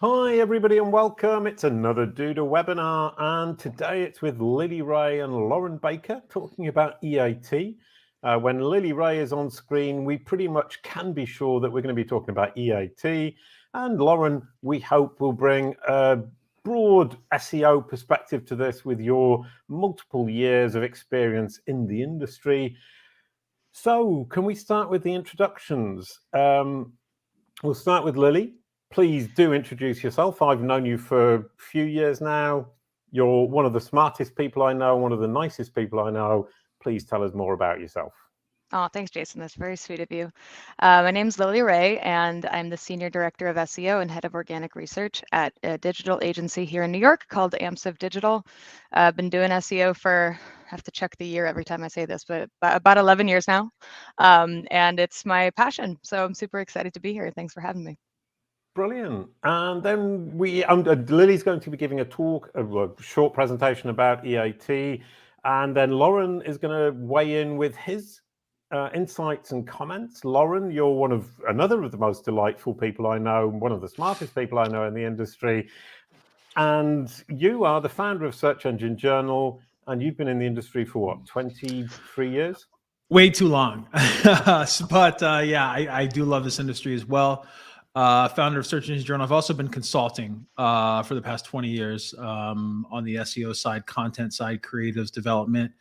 Hi everybody and welcome. It's another Duda webinar, and today it's with Lily Ray and Lauren Baker talking about EAT. When Lily Ray is on screen, we pretty much can be sure that we're going to be talking about EAT, and Lauren, we hope, will bring a broad SEO perspective to this with your multiple years of experience in the industry. So can we start with the introductions? We'll start with Lily. Please do introduce yourself. I've known you for a few years now. You're one of the smartest people I know, one of the nicest people I know. Please tell us more about yourself. Oh, thanks, Jason. That's very sweet of you. My name's Lily Ray, and I'm the Senior Director of SEO and Head of Organic Research at a digital agency here in New York called AMSIV Digital. I've been doing SEO for, I have to check the year every time I say this, but about 11 years now. And it's my passion. So I'm super excited to be here. Thanks for having me. Brilliant. And then Lily's going to be giving a talk, a short presentation about EAT. And then Lauren is going to weigh in with his insights and comments. Lauren, you're another of the most delightful people I know, one of the smartest people I know in the industry. And you are the founder of Search Engine Journal, and you've been in the industry for what, 23 years? Way too long. But yeah, I do love this industry as well. Founder of Search Engine Journal. I've also been consulting for the past 20 years on the SEO side, content side, creatives development.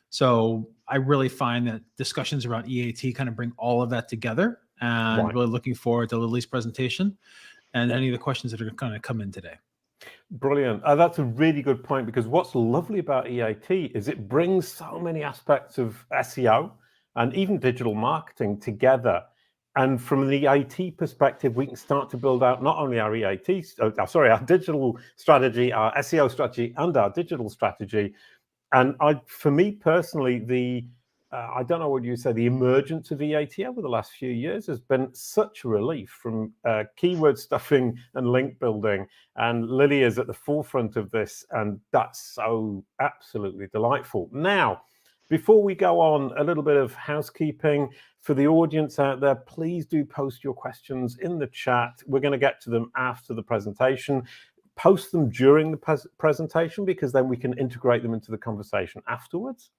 So I really find that discussions around EAT kind of bring all of that together, and really looking forward to Lily's presentation and any of the questions that are going to come in today. Brilliant. That's a really good point, because what's lovely about EAT is it brings so many aspects of SEO and even digital marketing together. And from the EAT perspective, we can start to build out not only our our digital strategy, our SEO strategy, and our digital strategy. And for me personally, I don't know what you say, the emergence of EAT over the last few years has been such a relief from keyword stuffing and link building. And Lily is at the forefront of this, and that's so absolutely delightful. Now, before we go on, a little bit of housekeeping for the audience out there. Please do post your questions in the chat. We're going to get to them after the presentation. Post them during the presentation, because then we can integrate them into the conversation afterwards.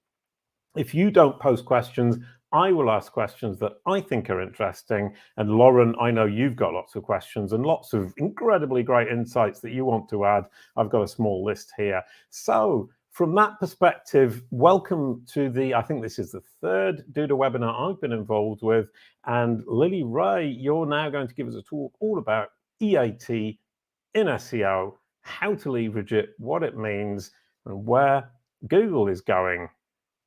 If you don't post questions, I will ask questions that I think are interesting. And Lauren, I know you've got lots of questions and lots of incredibly great insights that you want to add. I've got a small list here. So from that perspective, welcome to I think this is the third Duda webinar I've been involved with. And Lily Ray, you're now going to give us a talk all about EAT in SEO, how to leverage it, what it means, and where Google is going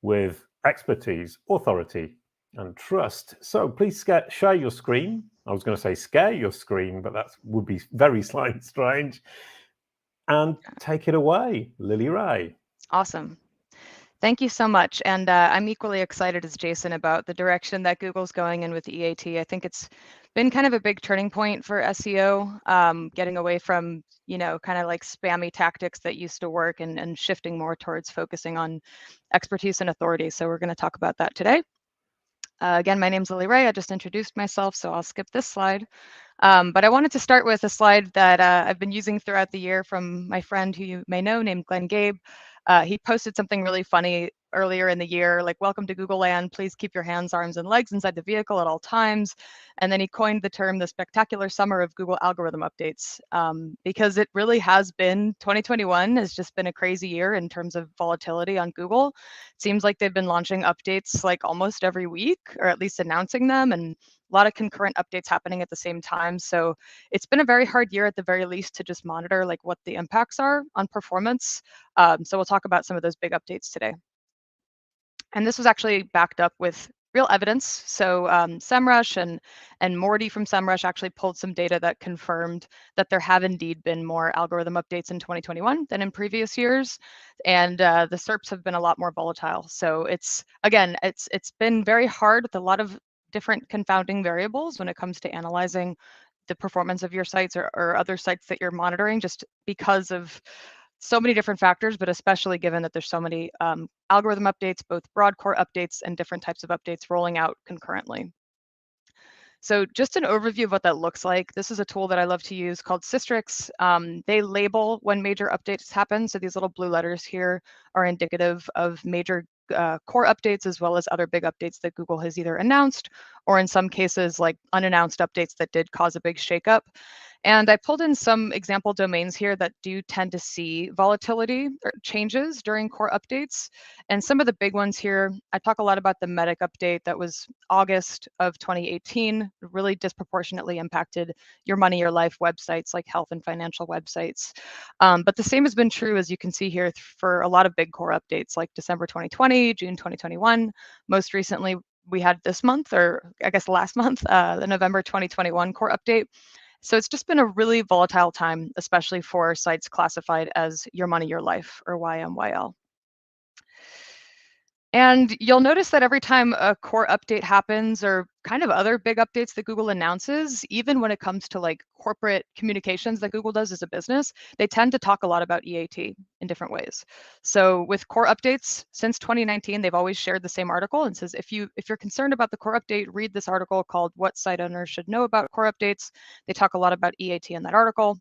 with expertise, authority, and trust. So please share your screen. I was going to say scare your screen, but that would be very slightly strange. And take it away, Lily Ray. Awesome. Thank you so much. And I'm equally excited as Jason about the direction that Google's going in with EAT. I think it's been kind of a big turning point for SEO, getting away from, kind of like spammy tactics that used to work and shifting more towards focusing on expertise and authority. So we're going to talk about that today. Again, my name's Lily Ray. I just introduced myself, so I'll skip this slide. But I wanted to start with a slide that I've been using throughout the year from my friend who you may know named Glenn Gabe. He posted something really funny earlier in the year, like, "Welcome to Google Land. Please keep your hands, arms, and legs inside the vehicle at all times." And then he coined the term the spectacular summer of Google algorithm updates, because it really has been, 2021 has just been a crazy year in terms of volatility on Google. It seems like they've been launching updates like almost every week, or at least announcing them, and a lot of concurrent updates happening at the same time. So it's been a very hard year at the very least to just monitor like what the impacts are on performance. So we'll talk about some of those big updates today. And this was actually backed up with real evidence. So SEMrush and Morty from SEMrush actually pulled some data that confirmed that there have indeed been more algorithm updates in 2021 than in previous years. And the SERPs have been a lot more volatile. So it's been very hard with a lot of different confounding variables when it comes to analyzing the performance of your sites or other sites that you're monitoring, just because of so many different factors, but especially given that there's so many algorithm updates, both broad core updates and different types of updates rolling out concurrently. So just an overview of what that looks like. This is a tool that I love to use called Systrix. They label when major updates happen. So these little blue letters here are indicative of major core updates, as well as other big updates that Google has either announced, or in some cases, like unannounced updates that did cause a big shakeup. And I pulled in some example domains here that do tend to see volatility or changes during core updates. And some of the big ones here, I talk a lot about the Medic update that was August of 2018, really disproportionately impacted your money, your life websites like health and financial websites. But the same has been true, as you can see here, for a lot of big core updates like December 2020, June 2021. Most recently, we had this month, or I guess last month, the November 2021 core update. So it's just been a really volatile time, especially for sites classified as Your Money, Your Life, or YMYL. And you'll notice that every time a core update happens, or kind of other big updates that Google announces, even when it comes to like corporate communications that Google does as a business, they tend to talk a lot about EAT in different ways. So with core updates, since 2019, they've always shared the same article and says, if you're concerned about the core update, read this article called What Site Owners Should Know About Core Updates. They talk a lot about EAT in that article.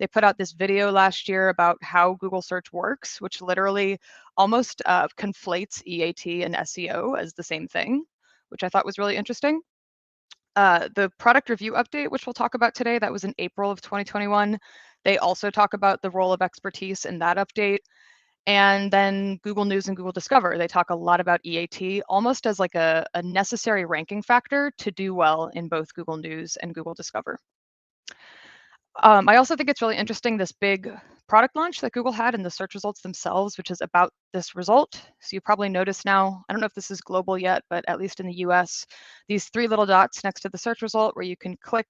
They put out this video last year about how Google search works, which literally almost conflates EAT and SEO as the same thing, which I thought was really interesting. The product review update, which we'll talk about today, that was in April of 2021. They also talk about the role of expertise in that update. And then Google News and Google Discover, they talk a lot about EAT, almost as like a necessary ranking factor to do well in both Google News and Google Discover. I also think it's really interesting, this big product launch that Google had in the search results themselves, which is about this result. So you probably notice now, I don't know if this is global yet, but at least in the US, these three little dots next to the search result where you can click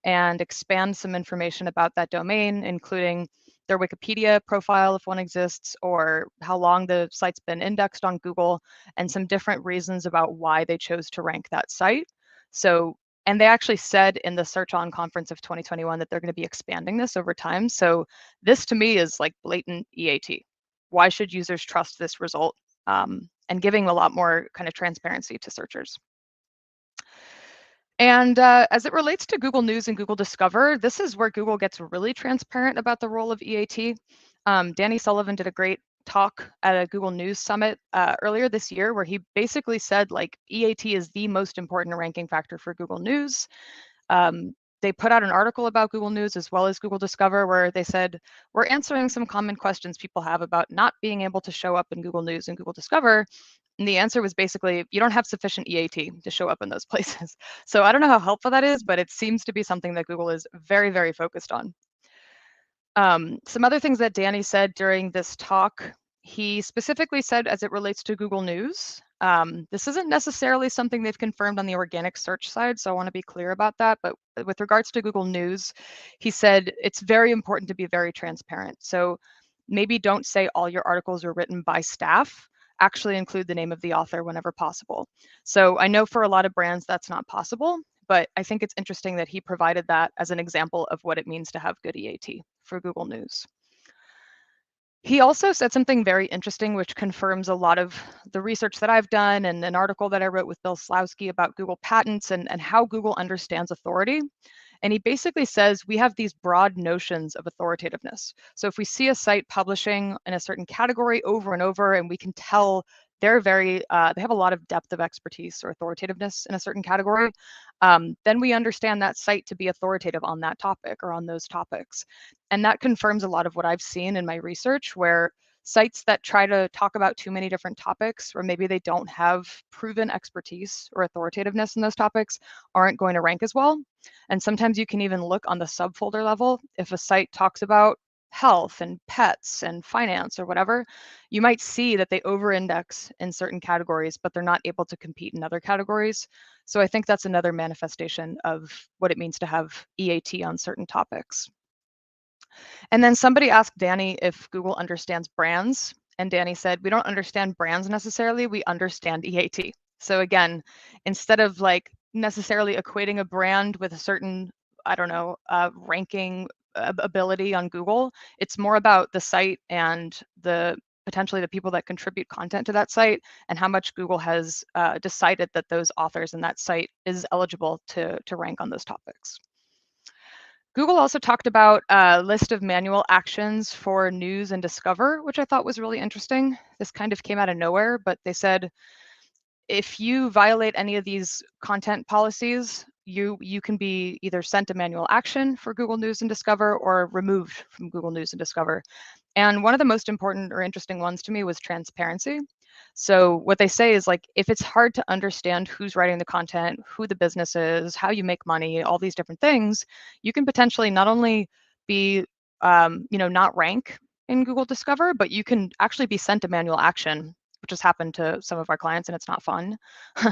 and expand some information about that domain, including their Wikipedia profile if one exists, or how long the site's been indexed on Google, and some different reasons about why they chose to rank that site. So, and they actually said in the Search On conference of 2021 that they're going to be expanding this over time. So this to me is like blatant EAT. Why should users trust this result? And giving a lot more kind of transparency to searchers. And as it relates to Google News and Google Discover, this is where Google gets really transparent about the role of EAT. Danny Sullivan did a great talk at a Google News Summit earlier this year, where he basically said like EAT is the most important ranking factor for Google News. They put out an article about Google News as well as Google Discover, where they said, we're answering some common questions people have about not being able to show up in Google News and Google Discover. And the answer was basically, you don't have sufficient EAT to show up in those places. So I don't know how helpful that is, but it seems to be something that Google is very, very focused on. Some other things that Danny said during this talk, he specifically said as it relates to Google News, this isn't necessarily something they've confirmed on the organic search side, so I want to be clear about that. But with regards to Google News, he said it's very important to be very transparent. So maybe don't say all your articles are written by staff. Actually include the name of the author whenever possible. So I know for a lot of brands that's not possible, but I think it's interesting that he provided that as an example of what it means to have good EAT for Google News. He also said something very interesting, which confirms a lot of the research that I've done and an article that I wrote with Bill Slawski about Google patents and how Google understands authority. And he basically says we have these broad notions of authoritativeness. So if we see a site publishing in a certain category over and over, and we can tell they're they have a lot of depth of expertise or authoritativeness in a certain category, then we understand that site to be authoritative on that topic or on those topics. And that confirms a lot of what I've seen in my research, where sites that try to talk about too many different topics, or maybe they don't have proven expertise or authoritativeness in those topics, aren't going to rank as well. And sometimes you can even look on the subfolder level. If a site talks about health and pets and finance or whatever, you might see that they over-index in certain categories, but they're not able to compete in other categories. So I think that's another manifestation of what it means to have EAT on certain topics. And then somebody asked Danny if Google understands brands. And Danny said, we don't understand brands necessarily, we understand EAT. So again, instead of like necessarily equating a brand with a certain, I don't know, ranking ability on Google, it's more about the site and the potentially the people that contribute content to that site, and how much Google has decided that those authors in that site is eligible to rank on those topics. Google also talked about a list of manual actions for news and discover, which I thought was really interesting. This kind of came out of nowhere, but they said, if you violate any of these content policies, you can be either sent a manual action for Google News and Discover or removed from Google News and Discover. And one of the most important or interesting ones to me was transparency. So what they say is, like, if it's hard to understand who's writing the content, who the business is, how you make money, all these different things, you can potentially not only be, not rank in Google Discover, but you can actually be sent a manual action, which has happened to some of our clients, and it's not fun.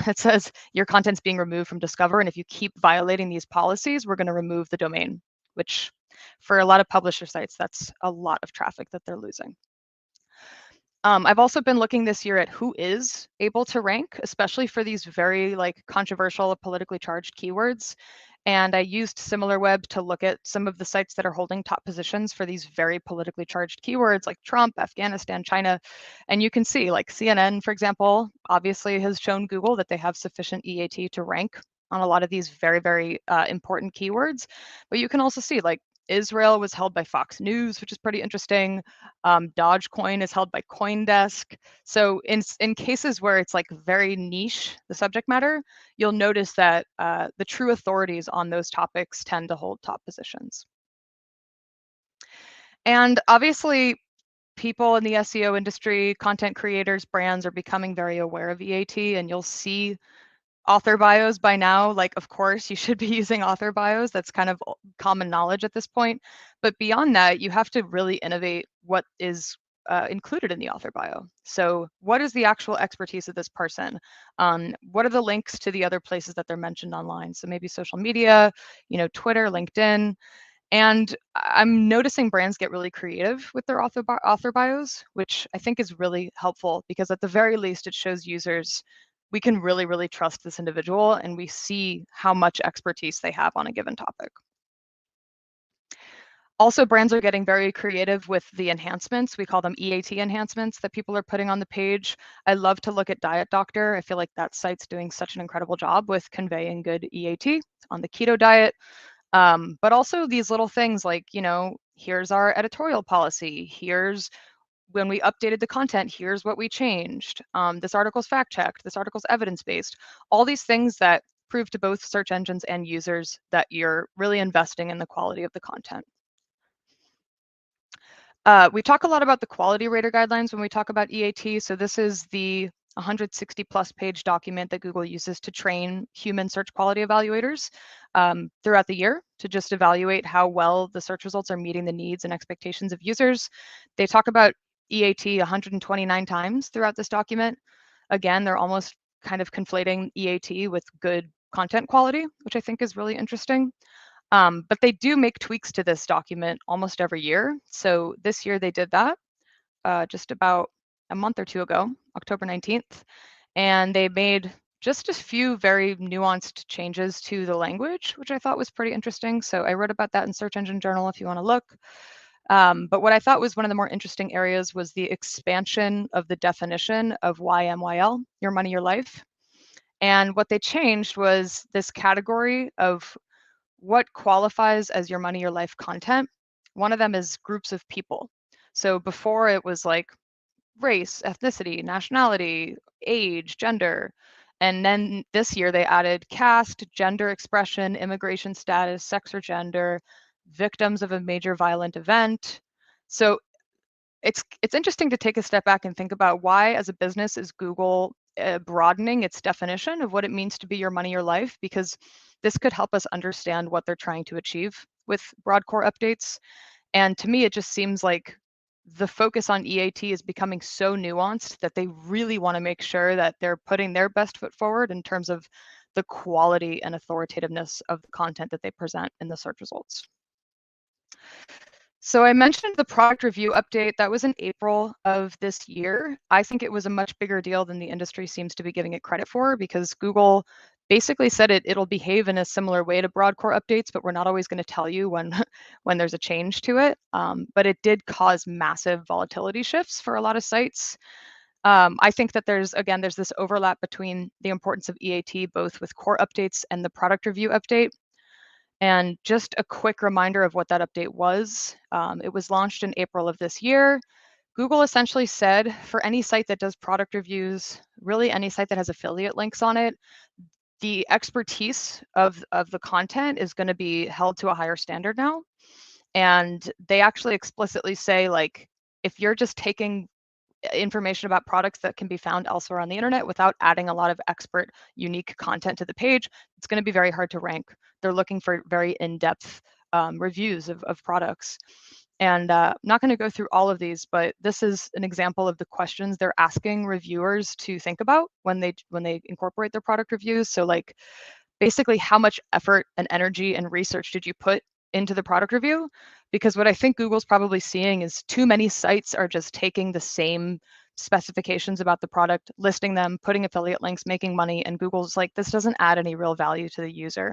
It says your content's being removed from Discover, and if you keep violating these policies, we're going to remove the domain, which for a lot of publisher sites, that's a lot of traffic that they're losing. I've also been looking this year at who is able to rank, especially for these very controversial, politically charged keywords. And I used SimilarWeb to look at some of the sites that are holding top positions for these very politically charged keywords like Trump, Afghanistan, China. And you can see, like, CNN, for example, obviously has shown Google that they have sufficient EAT to rank on a lot of these very, very important keywords. But you can also see, like, Israel was held by Fox News, which is pretty interesting. Dogecoin is held by CoinDesk. So in cases where it's like very niche, the subject matter, you'll notice that the true authorities on those topics tend to hold top positions. And obviously, people in the SEO industry, content creators, brands are becoming very aware of EAT, and you'll see author bios by now. Like, of course, you should be using author bios. That's kind of common knowledge at this point. But beyond that, you have to really innovate what is included in the author bio. So what is the actual expertise of this person? What are the links to the other places that they're mentioned online? So maybe social media, Twitter, LinkedIn. And I'm noticing brands get really creative with their author bios, which I think is really helpful, because at the very least, it shows users we can really, really trust this individual, and we see how much expertise they have on a given topic. Also, brands are getting very creative with the enhancements. We call them EAT enhancements that people are putting on the page. I love to look at Diet Doctor. I feel like that site's doing such an incredible job with conveying good EAT on the keto diet. But also these little things like, here's our editorial policy. Here's when we updated the content, here's what we changed. This article's fact-checked, this article's evidence-based. All these things that prove to both search engines and users that you're really investing in the quality of the content. We talk a lot about the quality rater guidelines when we talk about EAT. So this is the 160 plus page document that Google uses to train human search quality evaluators throughout the year to just evaluate how well the search results are meeting the needs and expectations of users. They talk about EAT 129 times throughout this document. Again, they're almost kind of conflating EAT with good content quality, which I think is really interesting. But they do make tweaks to this document almost every year. So this year they did that just about a month or two ago, October 19th. And they made just a few very nuanced changes to the language, which I thought was pretty interesting. So I wrote about that in Search Engine Journal if you want to look. But what I thought was one of the more interesting areas was the expansion of the definition of YMYL, your money, your life. And what they changed was this category of what qualifies as your money, your life content. One of them is groups of people. So before it was like race, ethnicity, nationality, age, gender. And then this year they added caste, gender expression, immigration status, sex or gender, victims of a major violent event. So it's interesting to take a step back and think about why, as a business, is Google broadening its definition of what it means to be your money, your life, because this could help us understand what they're trying to achieve with broad core updates. And to me, it just seems like the focus on EAT is becoming so nuanced that they really want to make sure that they're putting their best foot forward in terms of the quality and authoritativeness of the content that they present in the search results. So I mentioned the product review update. That was in April of this year. I think it was a much bigger deal than the industry seems to be giving it credit for, because Google basically said it'll behave in a similar way to broad core updates, but we're not always going to tell you when when there's a change to it. But it did cause massive volatility shifts for a lot of sites. I think that there's this overlap between the importance of EAT, both with core updates and the product review update. And just a quick reminder of what that update was. It was launched in April of this year. Google essentially said for any site that does product reviews, really any site that has affiliate links on it, the expertise of the content is going to be held to a higher standard now. And they actually explicitly say, like, if you're just taking information about products that can be found elsewhere on the internet without adding a lot of expert, unique content to the page, it's going to be very hard to rank. They're looking for very in-depth reviews of products. And I'm not going to go through all of these, but this is an example of the questions they're asking reviewers to think about when they incorporate their product reviews. So, like, basically, how much effort and energy and research did you put into the product review? Because what I think Google's probably seeing is too many sites are just taking the same specifications about the product, listing them, putting affiliate links, making money, and Google's like, this doesn't add any real value to the user.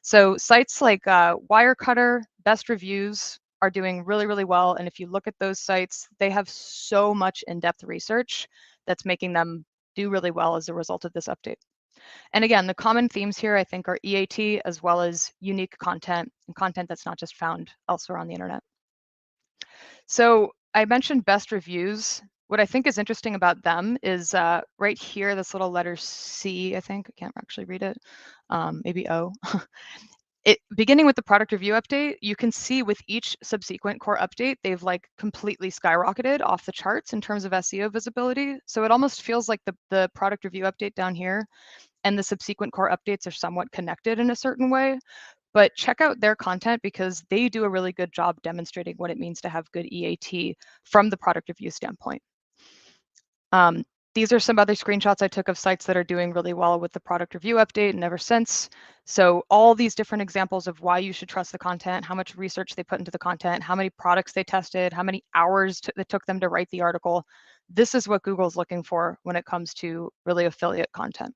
So sites like Wirecutter, Best Reviews are doing really, really well. And if you look at those sites, they have so much in-depth research that's making them do really well as a result of this update. And again, the common themes here, I think, are EAT as well as unique content and content that's not just found elsewhere on the internet. So I mentioned Best Reviews. What I think is interesting about them is right here, this little letter C, I think, I can't actually read it, maybe O. Beginning with the product review update, you can see with each subsequent core update, they've like completely skyrocketed off the charts in terms of SEO visibility. So it almost feels like the product review update down here and the subsequent core updates are somewhat connected in a certain way. But check out their content because they do a really good job demonstrating what it means to have good EAT from the product review standpoint. These are some other screenshots I took of sites that are doing really well with the product review update and ever since. So all these different examples of why you should trust the content, how much research they put into the content, how many products they tested, how many hours it took them to write the article. This is what Google's looking for when it comes to really affiliate content.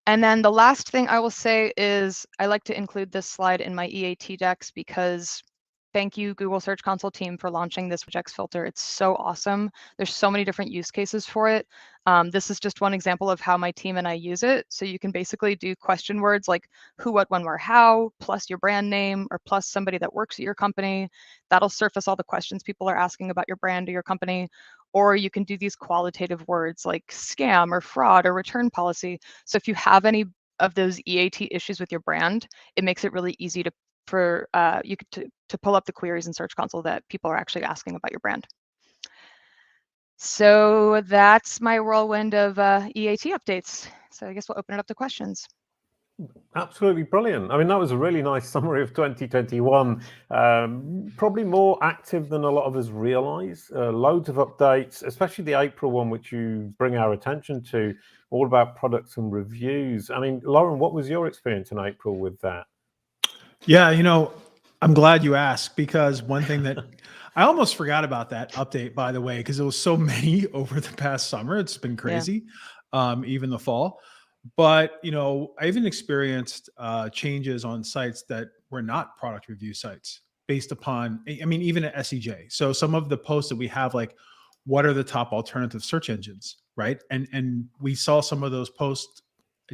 And then the last thing I will say is I like to include this slide in my EAT decks because thank you, Google Search Console team, for launching this regex filter. It's so awesome. There's so many different use cases for it. This is just one example of how my team and I use it. So you can basically do question words like who, what, when, where, how, plus your brand name, or plus somebody that works at your company. That'll surface all the questions people are asking about your brand or your company. Or you can do these qualitative words like scam or fraud or return policy. So if you have any of those EAT issues with your brand, it makes it really easy to pull up the queries in Search Console that people are actually asking about your brand. So that's my whirlwind of EAT updates. So I guess we'll open it up to questions. Absolutely brilliant. I mean, that was a really nice summary of 2021. Probably more active than a lot of us realize. Loads of updates, especially the April one, which you bring our attention to, all about products and reviews. I mean, Lauren, what was your experience in April with that? Yeah, you know, I'm glad you asked because one thing that I almost forgot about that update, by the way, because there was so many over the past summer. It's been crazy, even the fall. But, you know, I even experienced changes on sites that were not product review sites based upon, I mean, even at SEJ. So some of the posts that we have, like, what are the top alternative search engines, right? And we saw some of those posts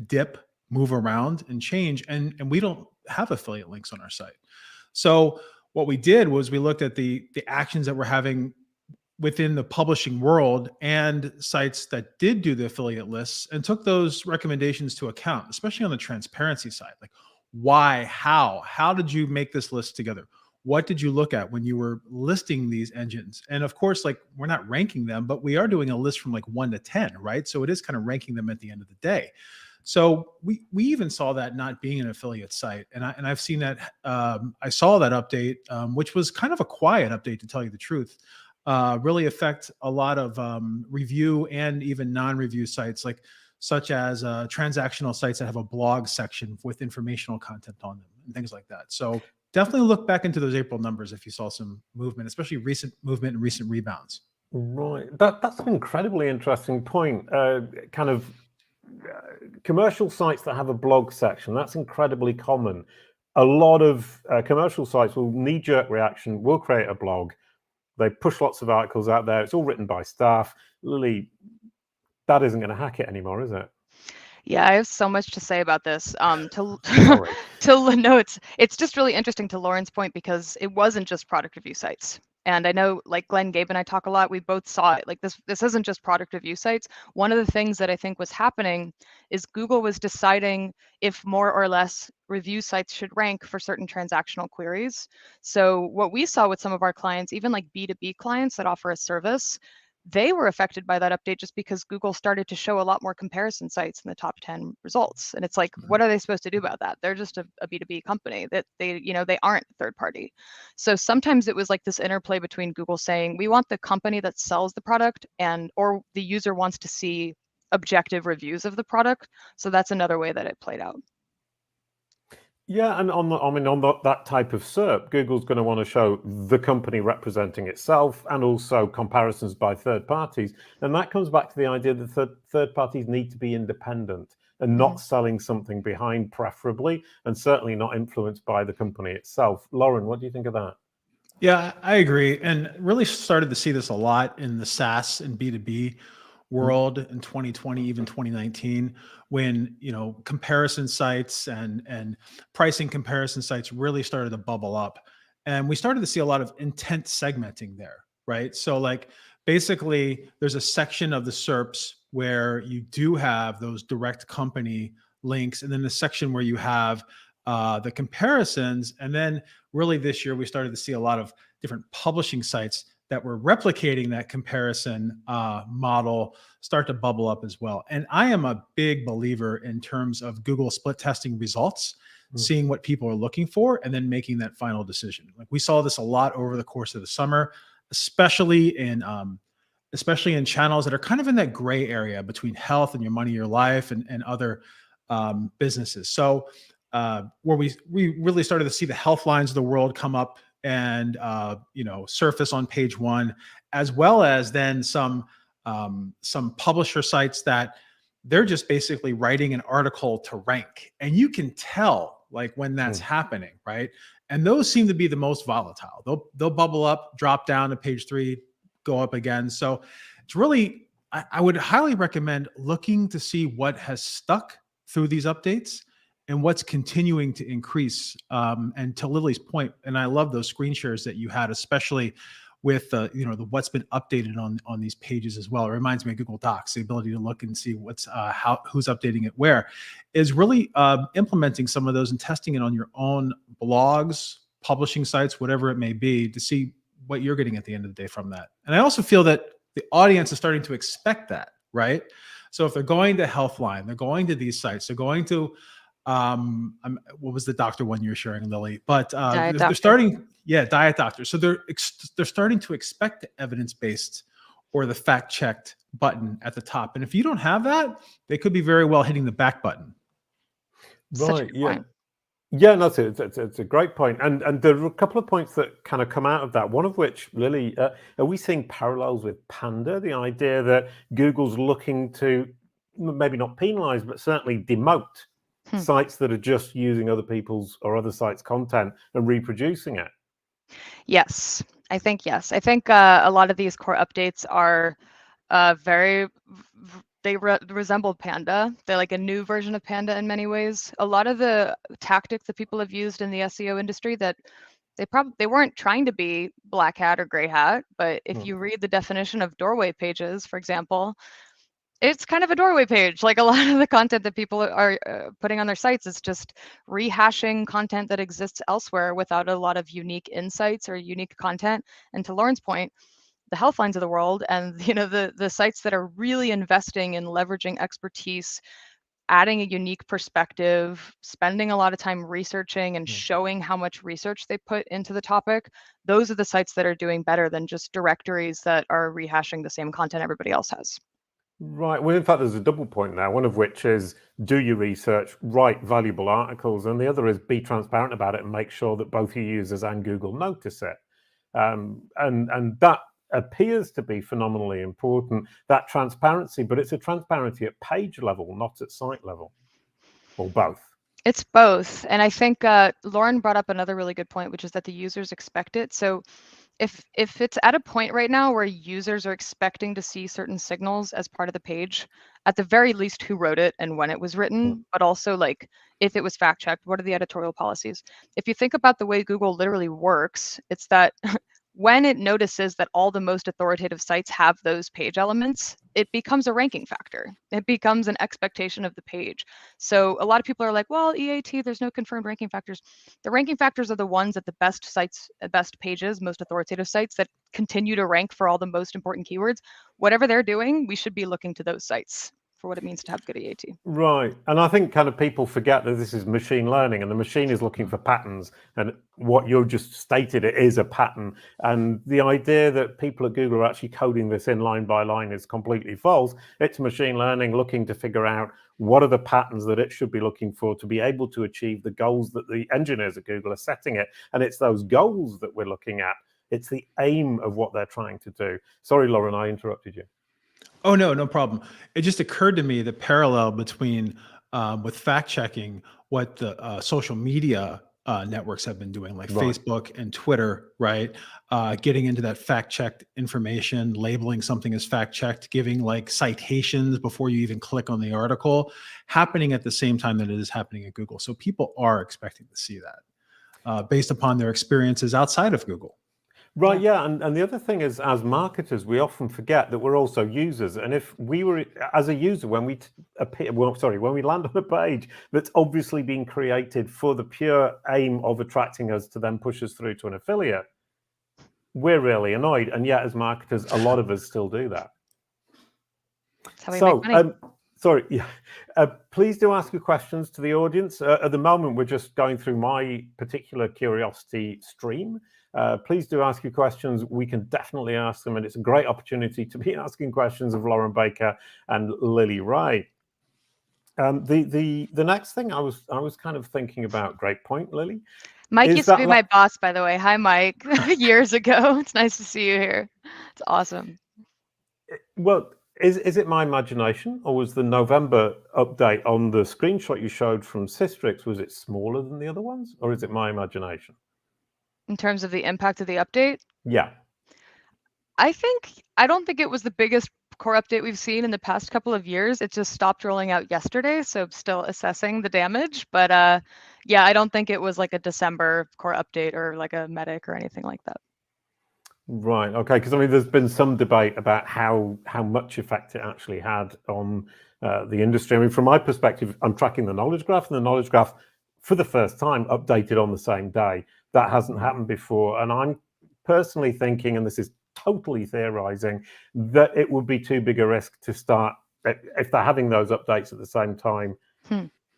dip, move around and change. And we don't have affiliate links on our site. So what we did was we looked at the actions that we're having within the publishing world and sites that did do the affiliate lists and took those recommendations to account, especially on the transparency side. Like why, how did you make this list together? What did you look at when you were listing these engines? And of course, like we're not ranking them, but we are doing a list from like 1 to 10, right? So it is kind of ranking them at the end of the day. So we even saw that not being an affiliate site. And I've seen that, I saw that update, which was kind of a quiet update to tell you the truth, really affect a lot of review and even non-review sites, like such as transactional sites that have a blog section with informational content on them and things like that. So definitely look back into those April numbers if you saw some movement, especially recent movement and recent rebounds. Right. That's an incredibly interesting point. Kind of commercial sites that have a blog section, that's incredibly common. A lot of commercial sites will knee-jerk reaction, will create a blog. They push lots of articles out there. It's all written by staff. Lily, that isn't going to hack it anymore, is it? Yeah, I have so much to say about this. Sorry. No, it's just really interesting to Lauren's point, because it wasn't just product review sites. And I know, like Glenn, Gabe, and I talk a lot. We both saw it. Like this isn't just product review sites. One of the things that I think was happening is Google was deciding if more or less review sites should rank for certain transactional queries. So what we saw with some of our clients, even like B2B clients that offer a service, they were affected by that update just because Google started to show a lot more comparison sites in the top 10 results. And it's like, what are they supposed to do about that? They're just a B2B company that they aren't third party. So sometimes it was like this interplay between Google saying, we want the company that sells the product or the user wants to see objective reviews of the product. So that's another way that it played out. Yeah, and on that type of SERP, Google's going to want to show the company representing itself and also comparisons by third parties. And that comes back to the idea that third parties need to be independent and not selling something behind, preferably, and certainly not influenced by the company itself. Lauren, what do you think of that? Yeah, I agree. And really started to see this a lot in the SaaS and B2B world in 2020, even 2019, when comparison sites and pricing comparison sites really started to bubble up, and we started to see a lot of intent segmenting there, right? So like basically there's a section of the SERPs where you do have those direct company links, and then the section where you have the comparisons. And then really this year we started to see a lot of different publishing sites that were replicating that comparison model start to bubble up as well. And I am a big believer in terms of Google split testing results, seeing what people are looking for, and then making that final decision. Like we saw this a lot over the course of the summer, especially in channels that are kind of in that gray area between health and your money, your life, and other businesses. So where we really started to see the health lines of the world come up and surface on page one, as well as then some publisher sites that they're just basically writing an article to rank, and you can tell like when that's happening, right? And those seem to be the most volatile. They'll bubble up, drop down to page 3, go up again. So it's really, I would highly recommend looking to see what has stuck through these updates and what's continuing to increase. And to Lily's point, and I love those screen shares that you had, especially with the what's been updated on these pages as well. It reminds me of Google Docs, the ability to look and see what's who's updating it where, is really implementing some of those and testing it on your own blogs, publishing sites, whatever it may be, to see what you're getting at the end of the day from that. And I also feel that the audience is starting to expect that, right? So if they're going to Healthline, they're going to these sites, they're going to what was the doctor one you're sharing, Lily? But they're starting, Diet Doctor. So they're starting to expect the evidence-based or the fact-checked button at the top. And if you don't have that, they could be very well hitting the back button. Right. Yeah, that's it. It's a great point. And there are a couple of points that kind of come out of that. One of which, Lily, are we seeing parallels with Panda? The idea that Google's looking to maybe not penalize, but certainly demote sites that are just using other people's or other sites' content and reproducing it. Yes, I think yes. I think a lot of these core updates are they resemble Panda. They're like a new version of Panda in many ways. A lot of the tactics that people have used in the SEO industry that they weren't trying to be black hat or gray hat, but if you read the definition of doorway pages, for example, it's kind of a doorway page. Like a lot of the content that people are putting on their sites is just rehashing content that exists elsewhere without a lot of unique insights or unique content. And to Lauren's point, the Healthlines of the world and the sites that are really investing in leveraging expertise, adding a unique perspective, spending a lot of time researching and showing how much research they put into the topic, those are the sites that are doing better than just directories that are rehashing the same content everybody else has. Right. Well, in fact, there's a double point there, one of which is do your research, write valuable articles, and the other is be transparent about it and make sure that both your users and Google notice it. And that appears to be phenomenally important, that transparency, but it's a transparency at page level, not at site level, or both. It's both. And I think Lauren brought up another really good point, which is that the users expect it. So if it's at a point right now where users are expecting to see certain signals as part of the page, at the very least who wrote it and when it was written, but also like if it was fact checked, what are the editorial policies? If you think about the way Google literally works, it's that when it notices that all the most authoritative sites have those page elements, it becomes a ranking factor. It becomes an expectation of the page. So a lot of people are like, well, EAT, there's no confirmed ranking factors. The ranking factors are the ones at the best sites, best pages, most authoritative sites that continue to rank for all the most important keywords. Whatever they're doing, we should be looking to those sites for what it means to have good EAT. Right. And I think kind of people forget that this is machine learning and the machine is looking for patterns, and what you just stated, it is a pattern. And the idea that people at Google are actually coding this in line by line is completely false. It's machine learning looking to figure out what are the patterns that it should be looking for to be able to achieve the goals that the engineers at Google are setting it. And it's those goals that we're looking at. It's the aim of what they're trying to do. Sorry, Lauren, I interrupted you. Oh, no problem. It just occurred to me the parallel between with fact checking what the social media networks have been doing, like Right. Facebook and Twitter, right? Getting into that fact checked information, labeling something as fact checked, giving like citations before you even click on the article, happening at the same time that it is happening at Google. So people are expecting to see that based upon their experiences outside of Google. Right, yeah, and the other thing is, as marketers, we often forget that we're also users. And if we were, as a user, when we when we land on a page that's obviously been created for the pure aim of attracting us to then push us through to an affiliate, we're really annoyed. And yet, as marketers, a lot of us still do that. That's how we make money. Sorry, yeah. Please do ask your questions to the audience. At the moment, we're just going through my particular curiosity stream. Please do ask your questions. We can definitely ask them, and it's a great opportunity to be asking questions of Lauren Baker and Lily Wright. The next thing I was kind of thinking about, great point, Lily. Mike used to be my boss, by the way. Hi, Mike. Years ago. It's nice to see you here. It's awesome. Well, is it my imagination, or was the November update on the screenshot you showed from Systrix, was it smaller than the other ones, or is it my imagination? In terms of the impact of the update? Yeah. I don't think it was the biggest core update we've seen in the past couple of years. It just stopped rolling out yesterday, so I'm still assessing the damage. But yeah, I don't think it was like a December core update or like a medic or anything like that. Right. Okay. Because I mean, there's been some debate about how much effect it actually had on the industry. I mean, from my perspective, I'm tracking the knowledge graph, and the knowledge graph, for the first time, updated on the same day. That hasn't happened before, and I'm personally thinking, and this is totally theorizing, that it would be too big a risk to start if they're having those updates at the same time,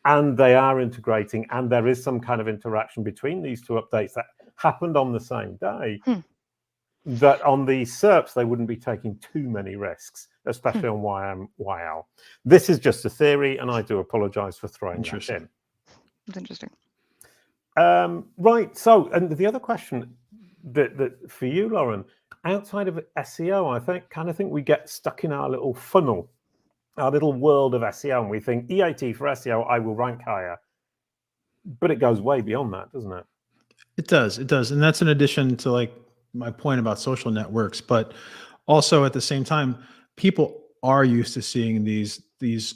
and they are integrating, and there is some kind of interaction between these two updates that happened on the same day. That on the SERPs, they wouldn't be taking too many risks, especially on YMYL. This is just a theory, and I do apologize for throwing that in. That's interesting. Right. So, and the other question that for you, Lauren, outside of SEO, I think we get stuck in our little funnel, our little world of SEO, and we think EAT for SEO, I will rank higher. But it goes way beyond that, doesn't it? It does. And that's in addition to like my point about social networks, but also at the same time, people are used to seeing these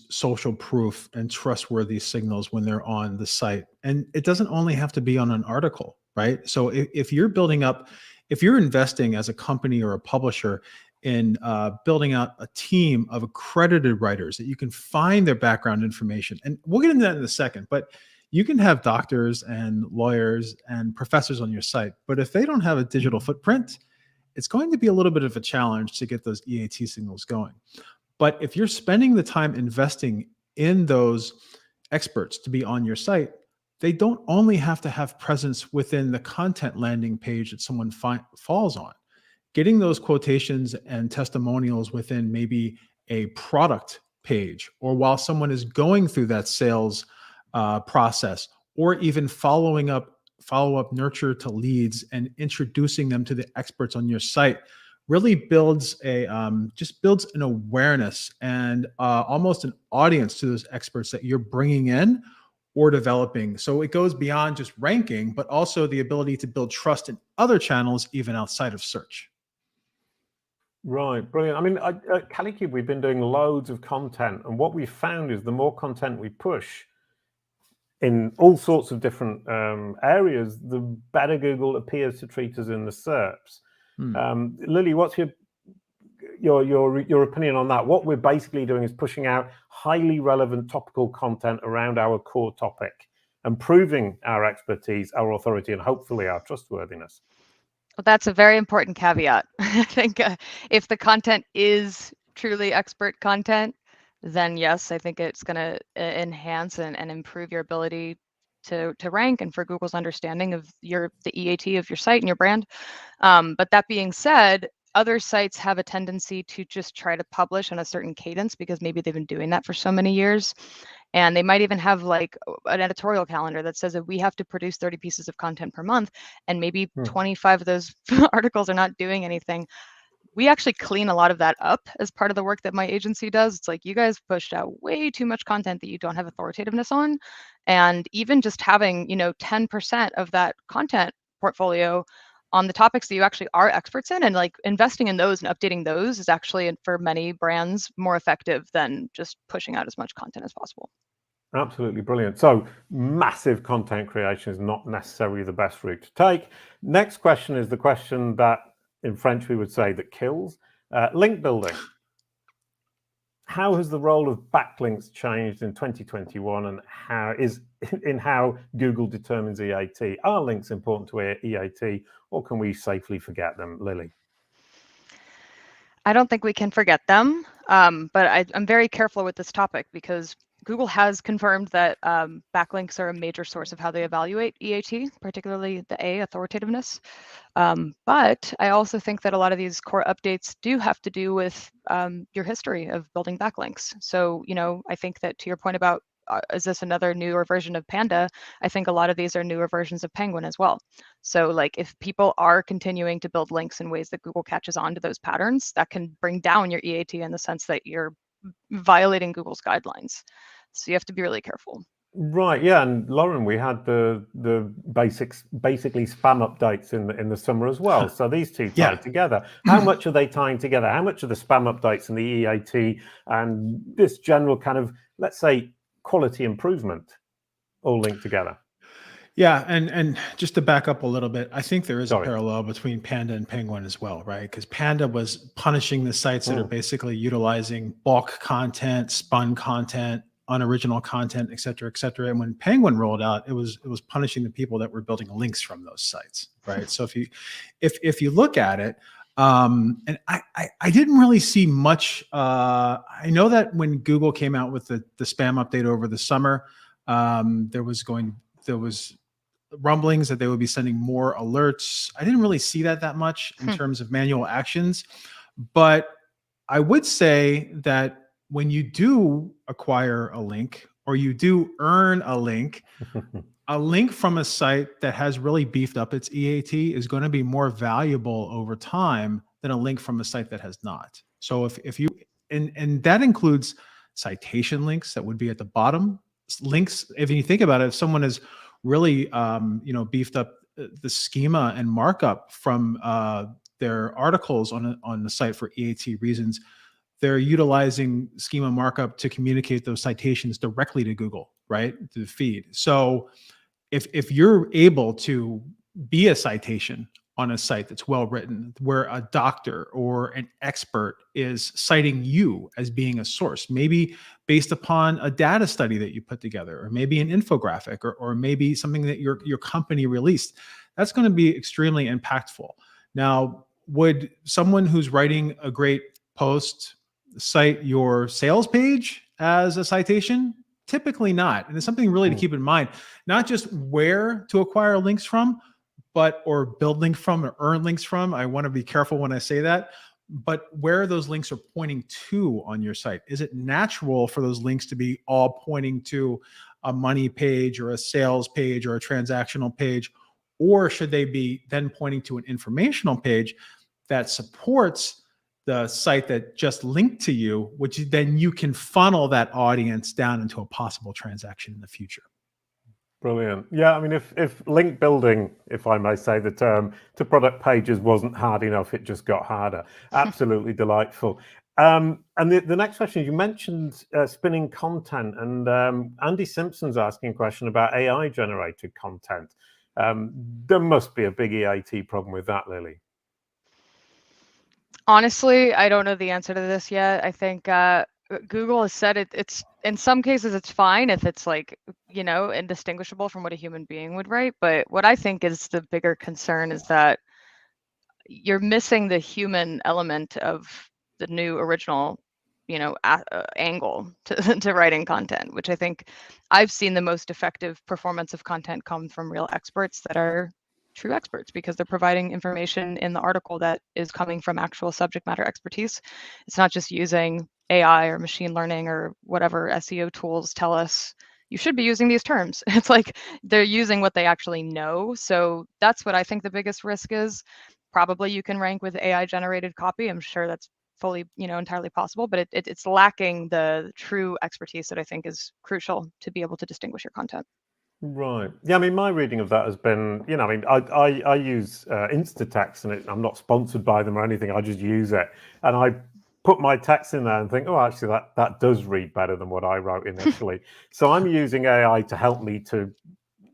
social proof and trustworthy signals when they're on the site. And it doesn't only have to be on an article, right? So if you're investing as a company or a publisher in building out a team of accredited writers that you can find their background information, and we'll get into that in a second, but you can have doctors and lawyers and professors on your site, but if they don't have a digital footprint, it's going to be a little bit of a challenge to get those EAT signals going. But if you're spending the time investing in those experts to be on your site, they don't only have to have presence within the content landing page that someone falls on. Getting those quotations and testimonials within maybe a product page, or while someone is going through that sales process, or even follow-up nurture to leads and introducing them to the experts on your site really builds just builds an awareness and almost an audience to those experts that you're bringing in or developing. So it goes beyond just ranking, but also the ability to build trust in other channels, even outside of search. Right, brilliant. I mean, at Kalicube, we've been doing loads of content, and what we found is the more content we push in all sorts of different areas, the better Google appears to treat us in the SERPs. Lily, what's your opinion on that? What we're basically doing is pushing out highly relevant topical content around our core topic, improving our expertise, our authority, and hopefully our trustworthiness. Well, that's a very important caveat. I think if the content is truly expert content, then yes, I think it's going to enhance and improve your ability to rank and for Google's understanding of the EAT of your site and your brand. But that being said, other sites have a tendency to just try to publish on a certain cadence because maybe they've been doing that for so many years. And they might even have like an editorial calendar that says that we have to produce 30 pieces of content per month, and maybe 25 of those articles are not doing anything. We actually clean a lot of that up as part of the work that my agency does. It's like, you guys pushed out way too much content that you don't have authoritativeness on. And even just having, 10% of that content portfolio on the topics that you actually are experts in, and like investing in those and updating those is actually, for many brands, more effective than just pushing out as much content as possible. Absolutely brilliant. So massive content creation is not necessarily the best route to take. Next question is the question that in French we would say that kills. Link building. How has the role of backlinks changed in 2021, and how Google determines EAT? Are links important to EAT, or can we safely forget them, Lily? I don't think we can forget them, but I'm very careful with this topic because Google has confirmed that backlinks are a major source of how they evaluate EAT, particularly the A, authoritativeness. But I also think that a lot of these core updates do have to do with your history of building backlinks. So, I think that to your point about, is this another newer version of Panda? I think a lot of these are newer versions of Penguin as well. So like if people are continuing to build links in ways that Google catches on to those patterns, that can bring down your EAT in the sense that you're violating Google's guidelines. So you have to be really careful. Right, yeah, and Lauren, we had the basically spam updates in the summer as well. So these two tied together. How much are they tying together? How much are the spam updates and the EAT and this general kind of, let's say, quality improvement all linked together? Yeah, and just to back up a little bit, I think there is a parallel between Panda and Penguin as well, right? Because Panda was punishing the sites that are basically utilizing bulk content, spun content, unoriginal content, et cetera, et cetera. And when Penguin rolled out, it was punishing the people that were building links from those sites, right? So if you look at it, and I didn't really see much. I know that when Google came out with the spam update over the summer, there was rumblings that they would be sending more alerts. I didn't really see that much in terms of manual actions, but I would say that when you do acquire a link or you do earn a link from a site that has really beefed up its EAT is going to be more valuable over time than a link from a site that has not. So if you, and that includes citation links that would be at the bottom. Links, if you think about it, if someone has really beefed up the schema and markup from their articles on the site for EAT reasons, they're utilizing schema markup to communicate those citations directly to Google, right, to the feed. So if you're able to be a citation on a site that's well written, where a doctor or an expert is citing you as being a source, maybe based upon a data study that you put together, or maybe an infographic, or maybe something that your company released, that's going to be extremely impactful. Now, would someone who's writing a great post cite your sales page as a citation? Typically not. And it's something really to keep in mind, not just where to acquire links from, or build links from or earn links from. I want to be careful when I say that, but where those links are pointing to on your site. Is it natural for those links to be all pointing to a money page or a sales page or a transactional page? Or should they be then pointing to an informational page that supports the site that just linked to you, which then you can funnel that audience down into a possible transaction in the future. Brilliant. Yeah, I mean, if link building, if I may say the term, to product pages wasn't hard enough, it just got harder. Absolutely delightful. And the next question, you mentioned spinning content, and Andy Simpson's asking a question about AI-generated content. There must be a big EAT problem with that, Lily. Honestly, I don't know the answer to this yet. I think Google has said it's in some cases it's fine if it's like, you know, indistinguishable from what a human being would write. But what I think is the bigger concern is that you're missing the human element of the new original, you know, angle to writing content, which I think I've seen the most effective performance of content come from real experts that are true experts, because they're providing information in the article that is coming from actual subject matter expertise. It's not just using AI or machine learning or whatever SEO tools tell us you should be using these terms. It's like they're using what they actually know. So that's what I think the biggest risk is. Probably you can rank with AI generated copy. I'm sure that's fully, you know, entirely possible, but it's lacking the true expertise that I think is crucial to be able to distinguish your content. Right. Yeah, I mean, my reading of that has been, you know, I mean, I use Instatext, and I'm not sponsored by them or anything. I just use it, and I put my text in there and think, oh, actually, that does read better than what I wrote initially. So I'm using AI to help me to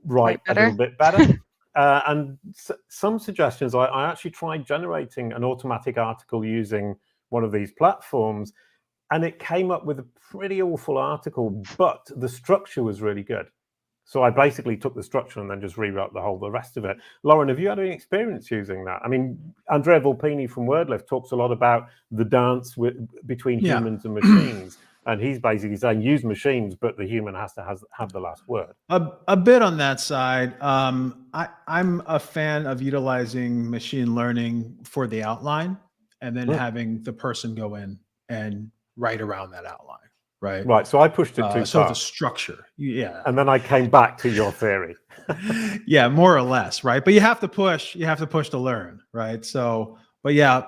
write a little bit better. And some suggestions, I actually tried generating an automatic article using one of these platforms, and it came up with a pretty awful article, but the structure was really good. So I basically took the structure and then just rewrote the rest of it. Lauren, have you had any experience using that? I mean, Andrea Volpini from WordLift talks a lot about the dance between humans and machines. And he's basically saying use machines, but the human has to have the last word. A bit on that side. I'm a fan of utilizing machine learning for the outline and then having the person go in and write around that outline. Right. So I pushed it too far. So the structure, and then I came back to your theory. Yeah, more or less, right? But you have to push to learn, right? So, but yeah,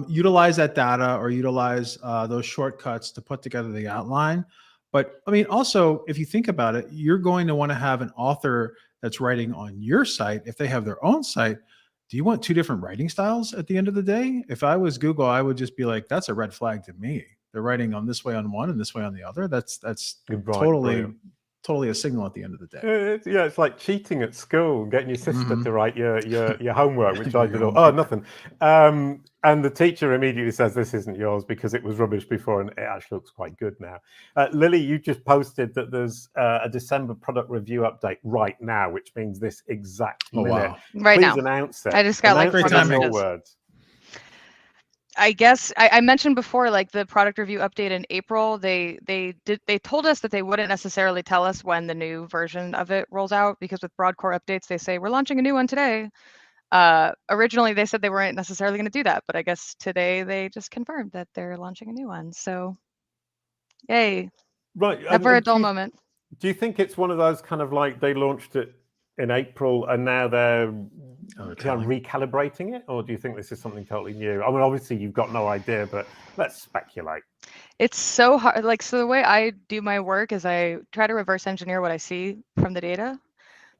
utilize that data or utilize those shortcuts to put together the outline. But I mean, also, if you think about it, you're going to want to have an author that's writing on your site. If they have their own site, do you want two different writing styles at the end of the day? If I was Google, I would just be like, that's a red flag to me. They're writing on this way on one and this way on the other. That's totally a signal at the end of the day. It's like cheating at school, getting your sister to write your homework, which I did. Nothing. And the teacher immediately says, this isn't yours because it was rubbish before, and it actually looks quite good now. Lily, you just posted that there's a December product review update right now, which means this exact minute. Wow. Right Please now. announce it. I just got great timing. words. I guess I mentioned before, like the product review update in April, they told us that they wouldn't necessarily tell us when the new version of it rolls out, because with Broadcore updates, they say we're launching a new one today. Originally, they said they weren't necessarily going to do that, but I guess today they just confirmed that they're launching a new one. So, yay. Right. Never a dull moment. Do you think it's one of those kind of like they launched it in April and now they're recalibrating it, or do you think this is something totally new? I mean, obviously you've got no idea, but let's speculate. It's so hard. Like, so the way I do my work is I try to reverse engineer what I see from the data.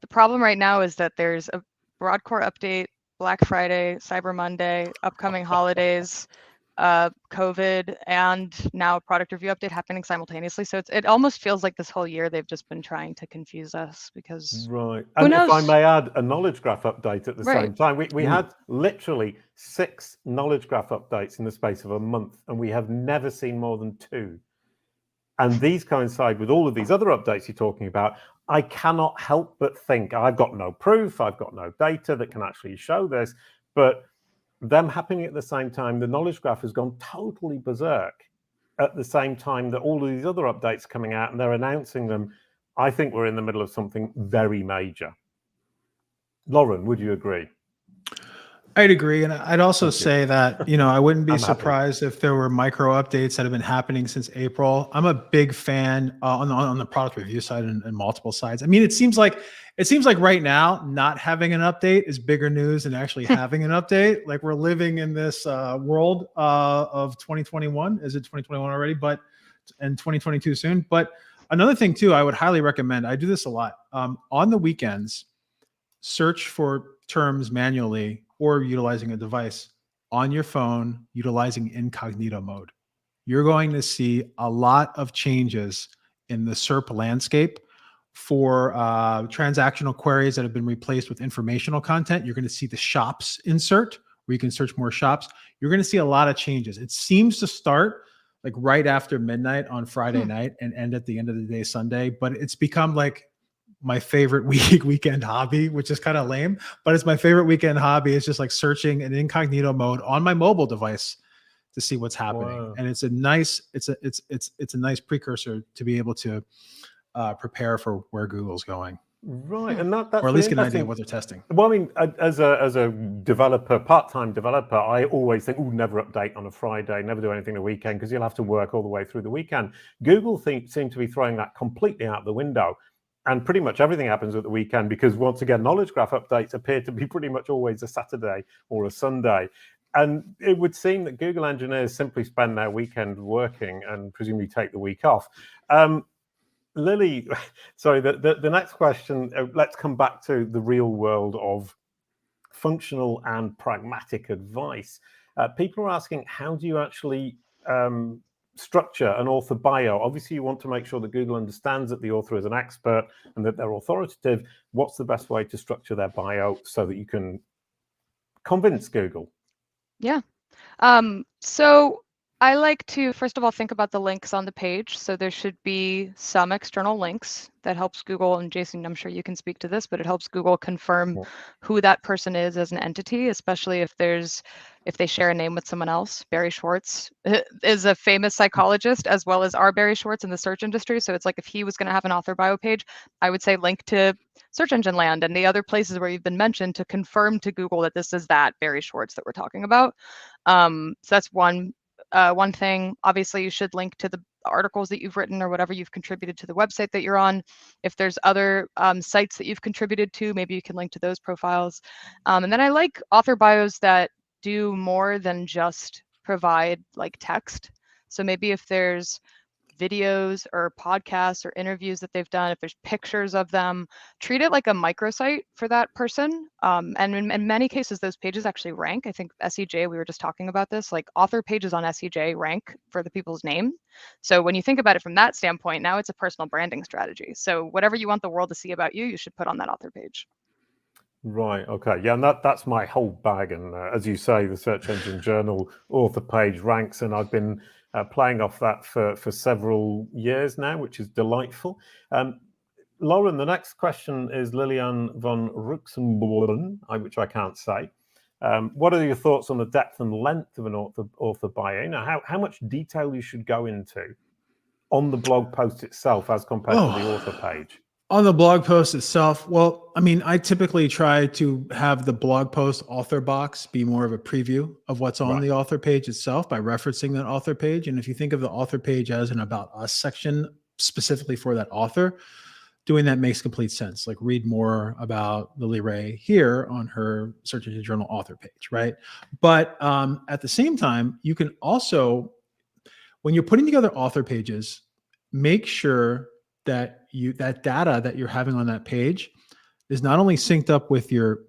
The problem right now is that there's a Broadcore update, Black Friday, Cyber Monday, upcoming holidays, COVID, and now a product review update happening simultaneously. So it almost feels like this whole year they've just been trying to confuse us, because right. Who And knows? if I may add, a knowledge graph update at the same time. We had literally 6 knowledge graph updates in the space of a month, and we have never seen more than 2. And these coincide with all of these other updates you're talking about. I cannot help but think, I've got no proof, I've got no data that can actually show this, but them happening at the same time, the knowledge graph has gone totally berserk at the same time that all of these other updates are coming out and they're announcing them. I think we're in the middle of something very major. Lauren, would you agree? I'd agree. And I'd also say that, I wouldn't be I'm happy. surprised if there were micro updates that have been happening since April. I'm a big fan on the product review side and multiple sides. I mean, it seems like right now, not having an update is bigger news than actually having an update. Like, we're living in this world of 2021. Is it 2021 already? But and 2022 soon. But another thing too, I would highly recommend, I do this a lot, on the weekends, search for terms manually or utilizing a device on your phone, utilizing incognito mode. You're going to see a lot of changes in the SERP landscape for transactional queries that have been replaced with informational content. You're going to see the shops insert where you can search more shops. You're going to see a lot of changes. It seems to start like right after midnight on Friday night and end at the end of the day Sunday, but it's become like my favorite weekend hobby, which is kind of lame, but it's my favorite weekend hobby. It's just like searching in incognito mode on my mobile device to see what's happening. Wow. And it's a nice precursor to be able to prepare for where Google's going. Right, and that's or at least get an idea interesting. of what they're testing. Well, I mean, as a developer, part-time developer, I always think, never update on a Friday, never do anything the weekend, because you'll have to work all the way through the weekend. Google seem to be throwing that completely out the window, and pretty much everything happens at the weekend, because once again, knowledge graph updates appear to be pretty much always a Saturday or a Sunday. And it would seem that Google engineers simply spend their weekend working and presumably take the week off. Lily, sorry, the next question, let's come back to the real world of functional and pragmatic advice. People are asking, how do you actually structure an author bio? Obviously, you want to make sure that Google understands that the author is an expert and that they're authoritative. What's the best way to structure their bio so that you can convince Google? Yeah. So I like to, first of all, think about the links on the page. So there should be some external links that helps Google, and Jason, I'm sure you can speak to this, but it helps Google confirm who that person is as an entity, especially if they share a name with someone else. Barry Schwartz is a famous psychologist, as well as our Barry Schwartz in the search industry. So it's like, if he was going to have an author bio page, I would say link to Search Engine Land and the other places where you've been mentioned to confirm to Google that this is that Barry Schwartz that we're talking about. So that's one thing. Obviously, you should link to the articles that you've written or whatever you've contributed to the website that you're on. If there's other sites that you've contributed to, maybe you can link to those profiles. And then I like author bios that do more than just provide like text. So maybe if there's videos or podcasts or interviews that they've done, if there's pictures of them, treat it like a microsite for that person. And in many cases, those pages actually rank. I think SEJ, we were just talking about this, like author pages on SEJ rank for the people's name. So when you think about it from that standpoint, now it's a personal branding strategy. So whatever you want the world to see about you, you should put on that author page. Right. Okay. Yeah, and that's my whole bag. And as you say, the Search Engine Journal author page ranks, and I've been playing off that for several years now, which is delightful. Lauren, the next question is Lilian von Ruxenborn, which I can't say. What are your thoughts on the depth and length of an author bio? Now, how much detail you should go into on the blog post itself as compared to the author page? On the blog post itself, well, I mean, I typically try to have the blog post author box be more of a preview of what's on the author page itself by referencing that author page. And if you think of the author page as an About Us section specifically for that author, doing that makes complete sense. Like, read more about Lily Ray here on her Search Engine Journal author page, right? But at the same time, you can also, when you're putting together author pages, make sure that that data that you're having on that page is not only synced up with your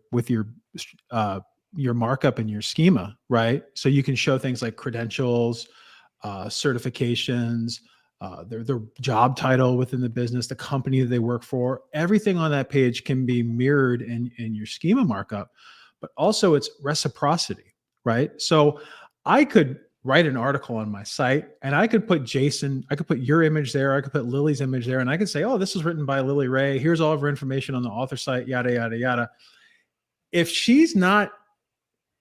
markup and your schema, right? So you can show things like credentials, certifications, their job title within the business, the company that they work for. Everything on that page can be mirrored in your schema markup, but also it's reciprocity, right? So I could write an article on my site and I could put Jason, I could put your image there, I could put Lily's image there, and I could say, oh, this was written by Lily Ray. Here's all of her information on the author site, yada, yada, yada. If she's not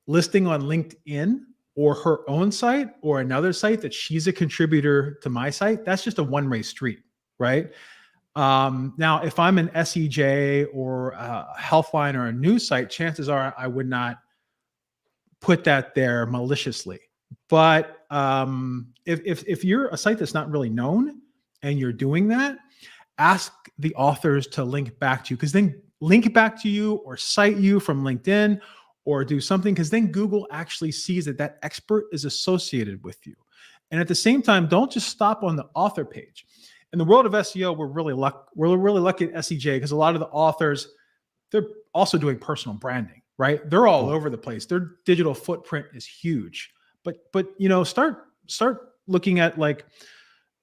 listing on LinkedIn or her own site or another site that she's a contributor to my site, that's just a one-way street, right? Now, if I'm an SEJ or a Healthline or a news site, chances are I would not put that there maliciously. But if you're a site that's not really known and you're doing that, ask the authors to link back to you, because then link back to you or cite you from LinkedIn or do something, because then Google actually sees that that expert is associated with you. And at the same time, don't just stop on the author page. In the world of SEO, we're really lucky at SEJ, because a lot of the authors, they're also doing personal branding, right? They're all over the place. Their digital footprint is huge. But you know, start looking at like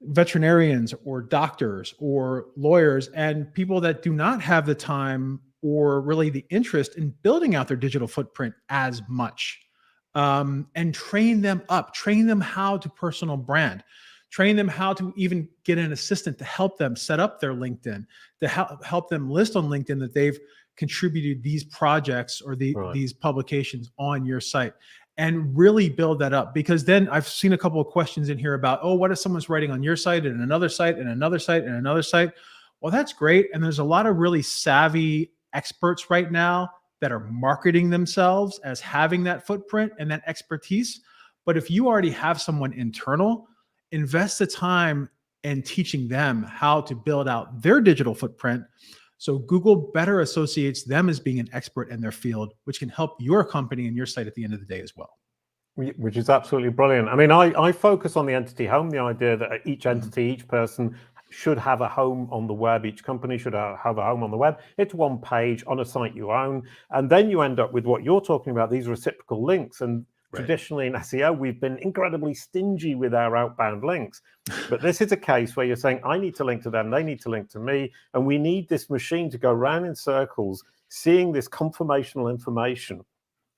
veterinarians or doctors or lawyers and people that do not have the time or really the interest in building out their digital footprint as much, and train them up, train them how to personal brand, train them how to even get an assistant to help them set up their LinkedIn, to help them list on LinkedIn that they've contributed these projects or these publications on your site, and really build that up. Because then I've seen a couple of questions in here about, oh, what if someone's writing on your site and another site and another site and another site? Well, that's great. And there's a lot of really savvy experts right now that are marketing themselves as having that footprint and that expertise. But if you already have someone internal, invest the time in teaching them how to build out their digital footprint, so Google better associates them as being an expert in their field, which can help your company and your site at the end of the day as well. Which is absolutely brilliant. I mean, I focus on the entity home, the idea that each entity, each person should have a home on the web. Each company should have a home on the web. It's one page on a site you own. And then you end up with what you're talking about, these reciprocal links. And traditionally in SEO, we've been incredibly stingy with our outbound links. But this is a case where you're saying, I need to link to them, they need to link to me. And we need this machine to go around in circles, seeing this confirmational information.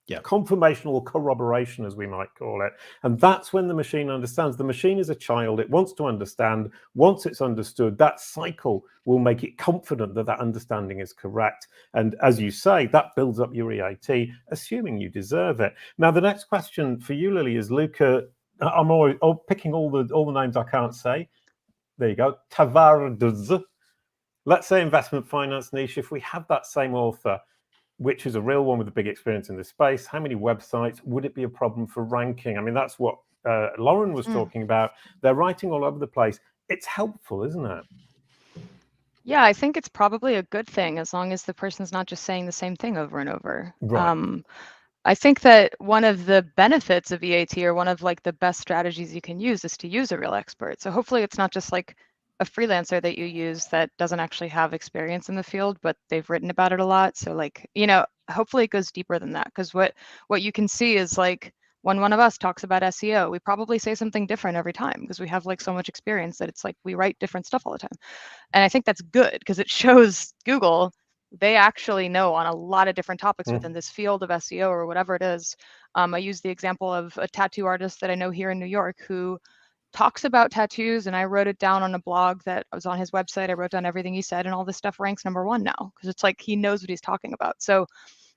Confirmational corroboration, as we might call it. And that's when the machine understands. The machine is a child. It wants to understand. Once it's understood, that cycle will make it confident that that understanding is correct. And as you say, that builds up your EAT, assuming you deserve it. Now, the next question for you, Lily, is Luca. I'm always picking all the names I can't say. There you go. Tavares. Let's say investment finance niche. If we have that same author, which is a real one with a big experience in this space, how many websites would it be a problem for ranking? I mean, that's what Lauren was talking about. They're writing all over the place. It's helpful, isn't it? Yeah, I think it's probably a good thing as long as the person's not just saying the same thing over and over. Right. I think that one of the benefits of EAT, or one of like the best strategies you can use, is to use a real expert. So hopefully it's not just like a freelancer that you use that doesn't actually have experience in the field, but they've written about it a lot. So like, you know, hopefully it goes deeper than that, because what you can see is like when one of us talks about SEO, we probably say something different every time because we have like so much experience that it's like we write different stuff all the time. And I think that's good because it shows Google they actually know on a lot of different topics within this field of SEO or whatever it is. I use the example of a tattoo artist that I know here in New York who talks about tattoos, and I wrote it down on a blog that was on his website. I wrote down everything he said, and all this stuff ranks #1 now because it's like he knows what he's talking about. So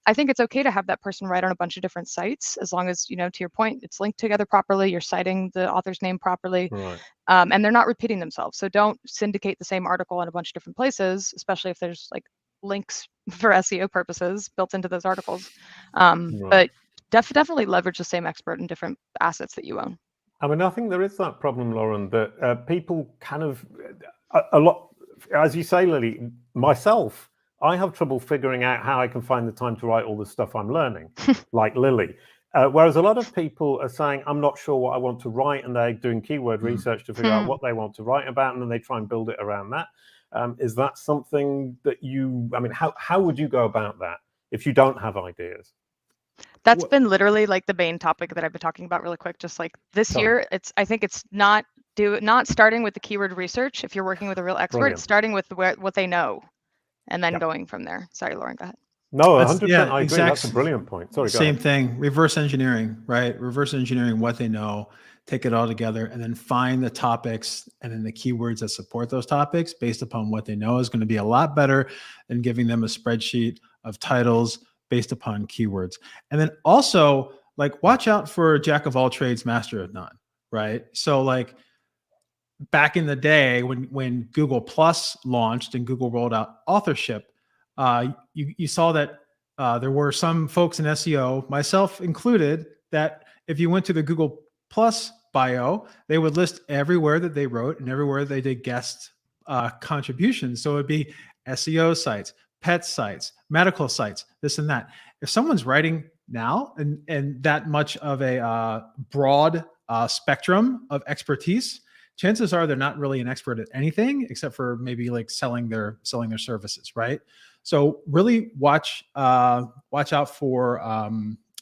I think it's okay to have that person write on a bunch of different sites, as long as, you know, to your point, it's linked together properly, you're citing the author's name properly, right. And they're not repeating themselves. So don't syndicate the same article in a bunch of different places, especially if there's like links for SEO purposes built into those articles. Right. But definitely leverage the same expert in different assets that you own. I mean, I think there is that problem, Lauren, that people kind of, a lot, as you say, Lily, myself, I have trouble figuring out how I can find the time to write all the stuff I'm learning, like Lily. Whereas a lot of people are saying, I'm not sure what I want to write, and they're doing keyword research to figure out what they want to write about, and then they try and build it around that. Is that something that you, I mean, how would you go about that if you don't have ideas? That's been literally like the main topic that I've been talking about really quick. Just like this year, I think it's not starting with the keyword research. If you're working with a real expert, it's starting with what they know, and then going from there. Sorry, Lauren, go ahead. No, 100%. Yeah, I agree. That's a brilliant point. Sorry, same thing. Reverse engineering, right? Reverse engineering what they know, take it all together, and then find the topics and then the keywords that support those topics based upon what they know is going to be a lot better than giving them a spreadsheet of titles based upon keywords. And then also, like, watch out for jack of all trades, master of none, right? So like back in the day when Google Plus launched and Google rolled out authorship, you saw that there were some folks in SEO, myself included, that if you went to the Google Plus bio, they would list everywhere that they wrote and everywhere they did guest contributions. So it'd be SEO sites, pet sites, medical sites, this and that. If someone's writing now and that much of a broad spectrum of expertise, chances are they're not really an expert at anything except for maybe like selling their services, right? So really watch out for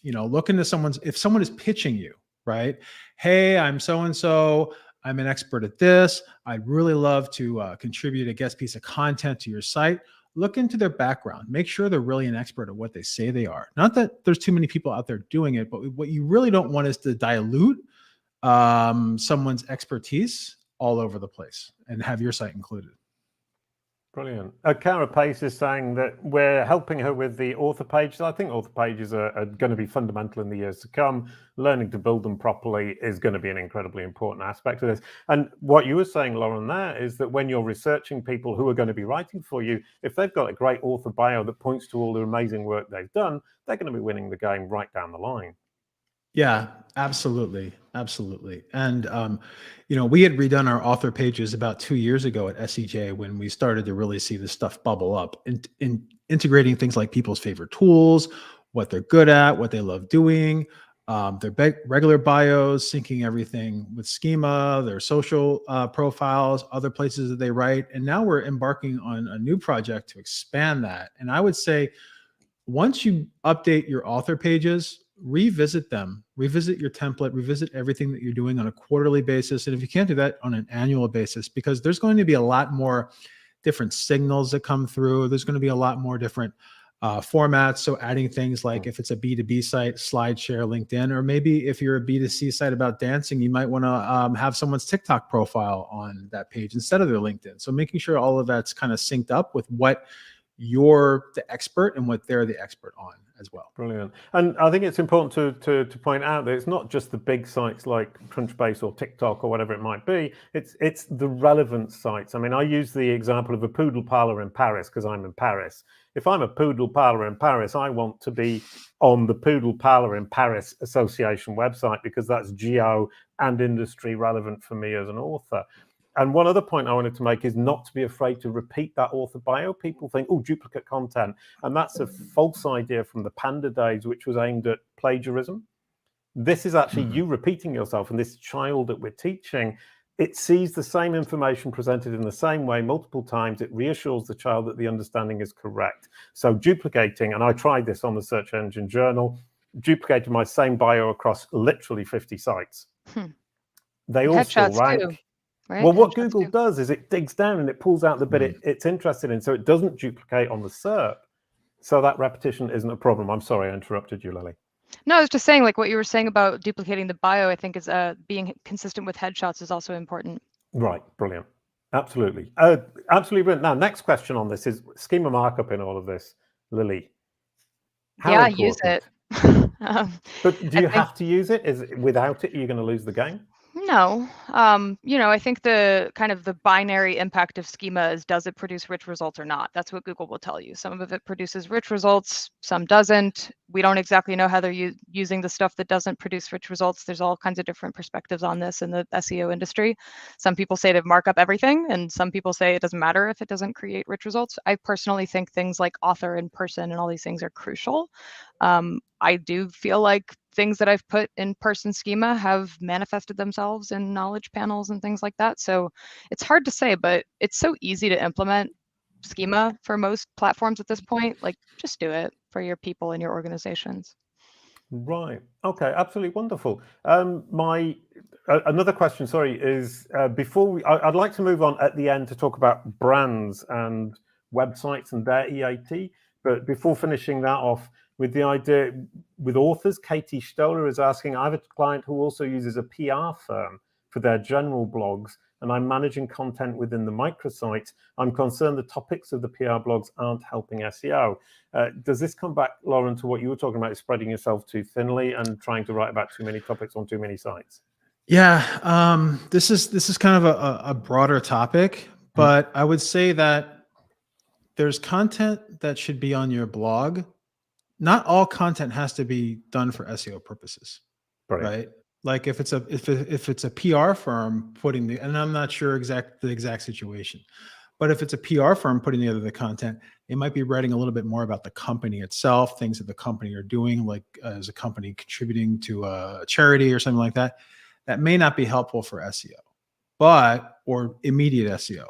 look into if someone is pitching you, right? Hey, I'm so and so. I'm an expert at this. I'd really love to contribute a guest piece of content to your site. Look into their background. Make sure they're really an expert at what they say they are. Not that there's too many people out there doing it, but what you really don't want is to dilute someone's expertise all over the place and have your site included. Brilliant. Cara Pace is saying that we're helping her with the author pages. I think author pages are going to be fundamental in the years to come. Learning to build them properly is going to be an incredibly important aspect of this. And what you were saying, Lauren, there is that when you're researching people who are going to be writing for you, if they've got a great author bio that points to all the amazing work they've done, they're going to be winning the game right down the line. Yeah, absolutely. Absolutely. And, we had redone our author pages about 2 years ago at SEJ when we started to really see this stuff bubble up in integrating things like people's favorite tools, what they're good at, what they love doing, their regular bios, syncing everything with schema, their social profiles, other places that they write. And now we're embarking on a new project to expand that. And I would say once you update your author pages, revisit them, revisit your template, revisit everything that you're doing on a quarterly basis. And if you can't do that, on an annual basis, because there's going to be a lot more different signals that come through. There's going to be a lot more different formats. So adding things like if it's a B2B site, SlideShare, LinkedIn, or maybe if you're a B2C site about dancing, you might want to have someone's TikTok profile on that page instead of their LinkedIn. So making sure all of that's kind of synced up with what you're the expert and what they're the expert on as well. Brilliant. And I think it's important to point out that it's not just the big sites like Crunchbase or TikTok or whatever it might be. It's the relevant sites. I mean, I use the example of a poodle parlor in Paris because I'm in Paris. If I'm a poodle parlor in Paris, I want to be on the Poodle Parlor in Paris Association website because that's geo and industry relevant for me as an author. And one other point I wanted to make is not to be afraid to repeat that author bio. People think, oh, duplicate content. And that's a false idea from the Panda days, which was aimed at plagiarism. This is actually you repeating yourself. And this child that we're teaching, it sees the same information presented in the same way multiple times. It reassures the child that the understanding is correct. So duplicating, and I tried this on the Search Engine Journal, duplicated my same bio across literally 50 sites. They all still rank. Too. Right? Well, what Google does is it digs down and it pulls out the bit it's interested in, so it doesn't duplicate on the SERP. So that repetition isn't a problem. I'm sorry I interrupted you, Lily. No, I was just saying, like what you were saying about duplicating the bio, I think is being consistent with headshots is also important. Right, brilliant. Absolutely. Absolutely brilliant. Now, next question on this is schema markup in all of this, Lily. How important? Use it. But do you have to use it? Is without it, you're going to lose the game? No, I think the kind of the binary impact of schema is, does it produce rich results or not? That's what Google will tell you. Some of it produces rich results, some doesn't. We don't exactly know how they're using the stuff that doesn't produce rich results. There's all kinds of different perspectives on this in the SEO industry. Some people say to mark up everything, and some people say it doesn't matter if it doesn't create rich results. I personally think things like author and person and all these things are crucial. I do feel like things that I've put in person schema have manifested themselves in knowledge panels and things like that. So it's hard to say, but it's so easy to implement schema for most platforms at this point. Like, just do it for your people and your organizations. Right. Okay. Absolutely wonderful. Another question, sorry, is before I'd like to move on at the end to talk about brands and websites and their EAT. But before finishing that off, with the idea with authors, Katie Stoller is asking, I have a client who also uses a PR firm for their general blogs, and I'm managing content within the microsite. I'm concerned the topics of the PR blogs aren't helping SEO. Does this come back, Lauren, to what you were talking about, spreading yourself too thinly and trying to write about too many topics on too many sites? Yeah, this is kind of a broader topic, but I would say that there's content that should be on your blog not all content has to be done for SEO purposes, right? Like if it's a PR firm putting and I'm not sure the exact situation, but if it's a PR firm putting together the content, they might be writing a little bit more about the company itself, things that the company are doing, like as a company contributing to a charity or something like that. That may not be helpful for SEO, or immediate SEO.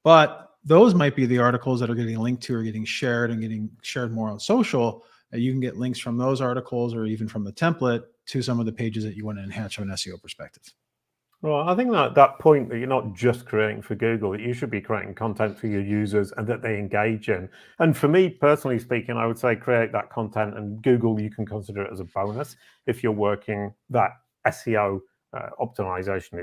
But those might be the articles that are getting linked to or getting shared and getting shared more on social. That you can get links from those articles or even from the template to some of the pages that you want to enhance from an SEO perspective. Well, I think that point that you're not just creating for Google, that you should be creating content for your users and that they engage in. And for me, personally speaking, I would say create that content, and Google, you can consider it as a bonus if you're working that SEO optimization,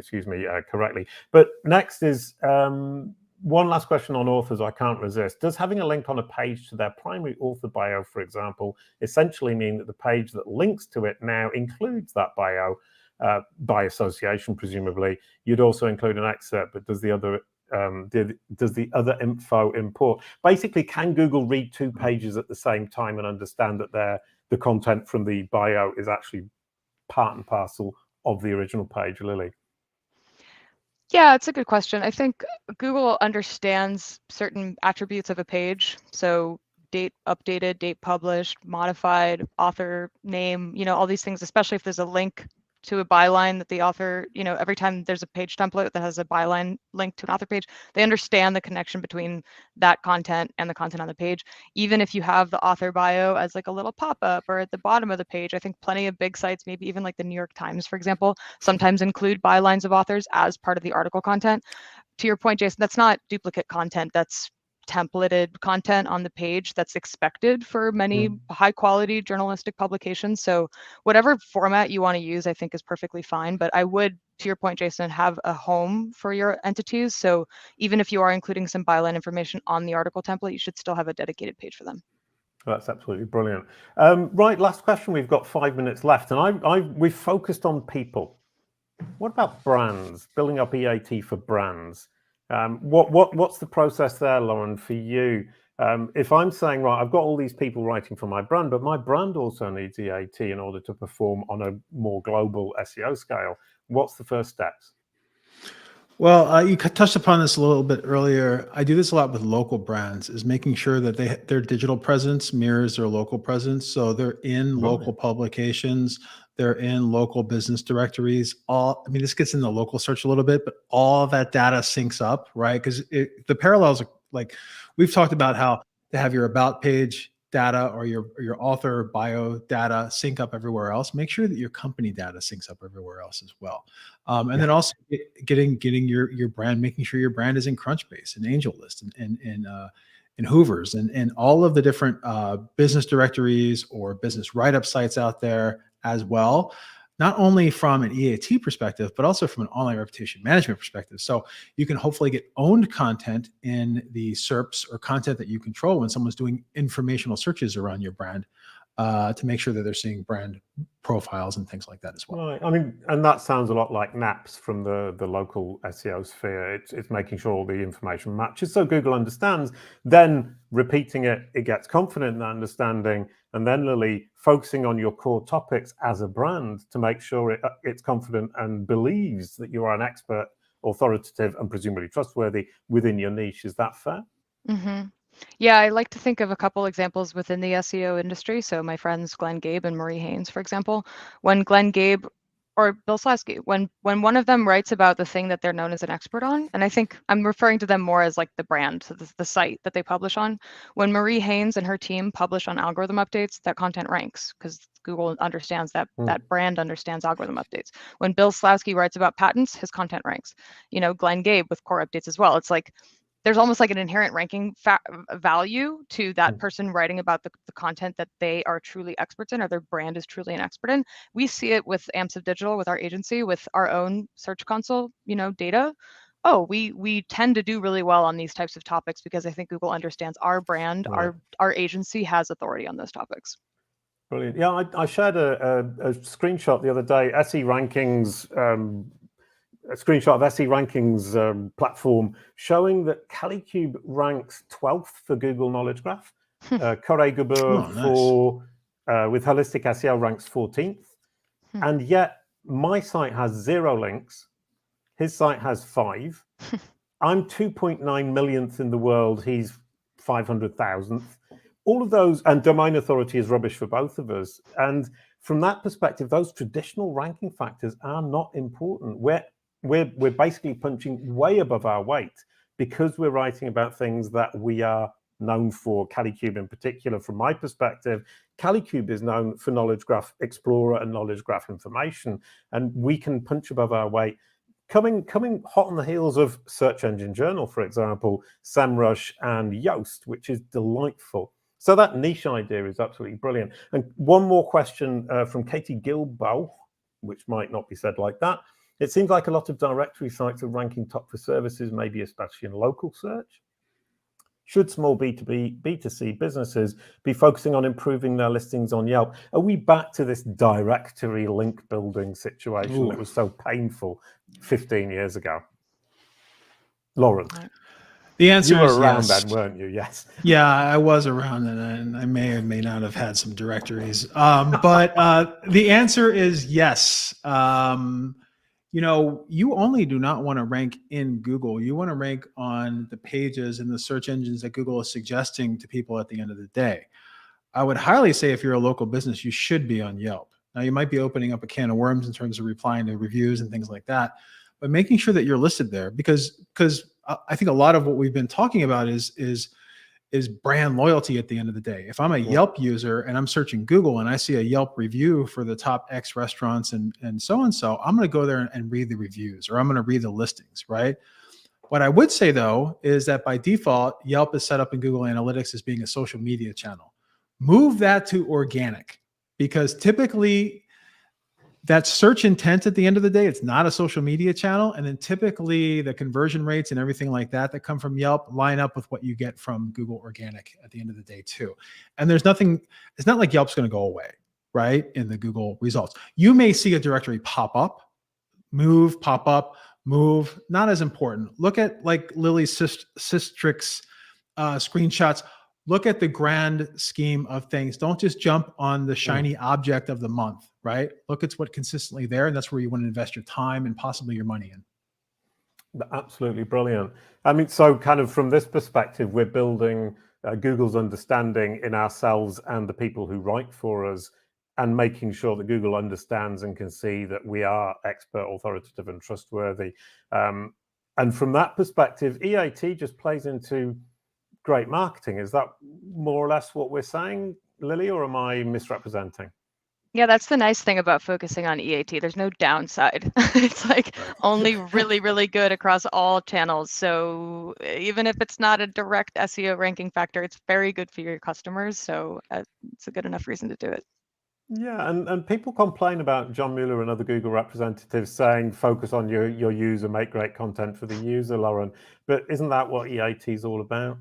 correctly. But next is one last question on authors I can't resist. Does having a link on a page to their primary author bio, for example, essentially mean that the page that links to it now includes that bio? By association, presumably, you'd also include an excerpt, but does the other info import? Basically, can Google read two pages at the same time and understand that the content from the bio is actually part and parcel of the original page, Lily? Yeah, it's a good question. I think Google understands certain attributes of a page. So date updated, date published, modified, author name, all these things, especially if there's a link to a byline that the author, every time there's a page template that has a byline link to an author page, they understand the connection between that content and the content on the page. Even if you have the author bio as like a little pop-up or at the bottom of the page, I think plenty of big sites, maybe even like the New York Times, for example, sometimes include bylines of authors as part of the article content. To your point, Jason, that's not duplicate content. That's templated content on the page that's expected for many high quality journalistic publications. So whatever format you want to use, I think is perfectly fine. But I would, to your point, Jason, have a home for your entities. So even if you are including some byline information on the article template, you should still have a dedicated page for them. That's absolutely brilliant. Right, last question. We've got 5 minutes left, and we've focused on people. What about brands? Building up EAT for brands. What's the process there, Lauren, for you? If I'm saying, right, I've got all these people writing for my brand, but my brand also needs EAT in order to perform on a more global SEO scale, what's the first steps? Well, you touched upon this a little bit earlier. I do this a lot with local brands, is making sure that their digital presence mirrors their local presence. So they're in local publications, they're in local business directories. This gets into local search a little bit, but all that data syncs up, right? Because the parallels are like, we've talked about how to have your about page data or your author bio data sync up everywhere else. Make sure that your company data syncs up everywhere else as well. And then also getting your brand, making sure your brand is in Crunchbase and AngelList and Hoovers and all of the different business directories or business write-up sites out there as well. Not only from an EAT perspective, but also from an online reputation management perspective. So you can hopefully get owned content in the SERPs or content that you control when someone's doing informational searches around your brand to make sure that they're seeing brand profiles and things like that as well. Right. And that sounds a lot like NAPs from the local SEO sphere. It's making sure all the information matches so Google understands, then repeating it gets confident in that understanding, and then Lily, focusing on your core topics as a brand to make sure it's confident and believes that you are an expert, authoritative, and presumably trustworthy within your niche. Is that fair? Mm-hmm. Yeah, I like to think of a couple examples within the SEO industry. So my friends Glenn Gabe and Marie Haynes, for example, when Glenn Gabe or Bill Slawski, when one of them writes about the thing that they're known as an expert on, and I think I'm referring to them more as like the brand, so the site that they publish on. When Marie Haynes and her team publish on algorithm updates, that content ranks because Google understands that that brand understands algorithm updates. When Bill Slawski writes about patents, his content ranks. Glenn Gabe with core updates as well. It's like there's almost like an inherent ranking value to that person writing about the content that they are truly experts in or their brand is truly an expert in. We see it with Amps of Digital, with our agency, with our own Search Console, data. We tend to do really well on these types of topics because I think Google understands our brand, right. Our agency has authority on those topics. Brilliant. Yeah, I shared a screenshot the other day, SE Rankings, a screenshot of SE Rankings platform showing that Kalicube ranks 12th for Google Knowledge Graph, Corey Gabur for with holistic SEO ranks 14th. And yet my site has 0 links. His site has 5. I'm 2.9 millionth in the world. He's 500,000th. All of those, and domain authority is rubbish for both of us. And from that perspective, those traditional ranking factors are not important. We're basically punching way above our weight because we're writing about things that we are known for. Kalicube in particular, from my perspective, Kalicube is known for Knowledge Graph Explorer and Knowledge Graph Information, and we can punch above our weight. Coming hot on the heels of Search Engine Journal, for example, SEMrush and Yoast, which is delightful. So that niche idea is absolutely brilliant. And one more question from Katie Gilbo, which might not be said like that. It seems like a lot of directory sites are ranking top for services, maybe especially in local search. Should small B2B, B2C businesses be focusing on improving their listings on Yelp? Are we back to this directory link building situation that was so painful 15 years ago? Lauren. The answer is you were around yes. then, weren't you? Yes. Yeah, I was around and I may or may not have had some directories. But the answer is yes. You know, you only do not want to rank in Google. You want to rank on the pages and the search engines that Google is suggesting to people at the end of the day. I would highly say if you're a local business, you should be on Yelp. Now, you might be opening up a can of worms in terms of replying to reviews and things like that, but making sure that you're listed there, because I think a lot of what we've been talking about is brand loyalty at the end of the day. If I'm a Yelp user and I'm searching Google and I see a Yelp review for the top X restaurants and so, I'm going to go there and read the reviews, or I'm going to read the listings, right? What I would say though, is that by default, Yelp is set up in Google Analytics as being a social media channel. Move that to organic, because typically that search intent at the end of the day, it's not a social media channel. And then typically the conversion rates and everything like that come from Yelp line up with what you get from Google Organic at the end of the day too. And there's nothing, it's not like Yelp's going to go away, right? In the Google results. You may see a directory pop up, move, pop up, move, not as important. Look at like Lily's Sistrix screenshots. Look at the grand scheme of things. Don't just jump on the shiny object of the month, right? Look at what's consistently there, and that's where you want to invest your time and possibly your money in. Absolutely brilliant. I mean, so kind of from this perspective, we're building Google's understanding in ourselves and the people who write for us, and making sure that Google understands and can see that we are expert, authoritative, and trustworthy. And from that perspective, EAT just plays into great marketing. Is that more or less what we're saying, Lily, or am I misrepresenting? Yeah, that's the nice thing about focusing on EAT. There's no downside. It's like only really, really good across all channels. So even if it's not a direct SEO ranking factor, it's very good for your customers. So it's a good enough reason to do it. Yeah, and people complain about John Mueller and other Google representatives saying focus on your user, make great content for the user, Lauren. But isn't that what EAT is all about?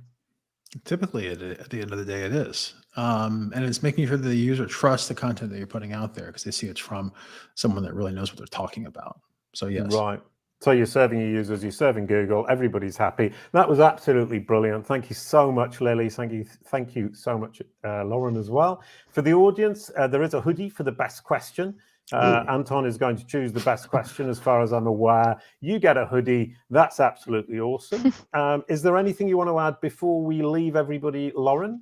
Typically, at the end of the day, it is. And it's making sure that the user trusts the content that you're putting out there because they see it's from someone that really knows what they're talking about. So yes. Right. So you're serving your users, you're serving Google, everybody's happy. That was absolutely brilliant. Thank you so much, Lily. Thank you so much, Lauren, as well. For the audience, there is a hoodie for the best question. Anton is going to choose the best question as far as I'm aware. You get a hoodie. That's absolutely awesome. Is there anything you want to add before we leave everybody, Lauren?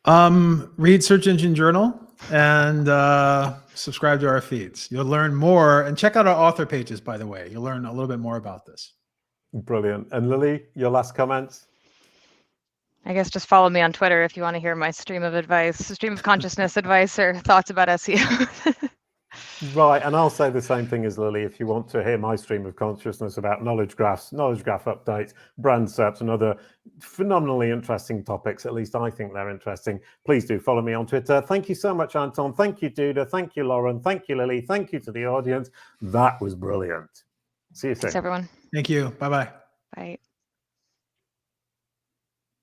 Read Search Engine Journal and subscribe to our feeds. You'll learn more, and check out our author pages, by the way. You'll learn a little bit more about this. Brilliant. And Lily, your last comments? I guess just follow me on Twitter if you want to hear my stream of consciousness advice or thoughts about SEO. Right, and I'll say the same thing as Lily. If you want to hear my stream of consciousness about knowledge graphs, knowledge graph updates, brand SERPs, and other phenomenally interesting topics, at least I think they're interesting, please do follow me on Twitter. Thank you so much, Anton. Thank you, Duda. Thank you, Lauren. Thank you, Lily. Thank you to the audience. That was brilliant. See you soon. Thanks, everyone. Thank you. Bye-bye. Bye.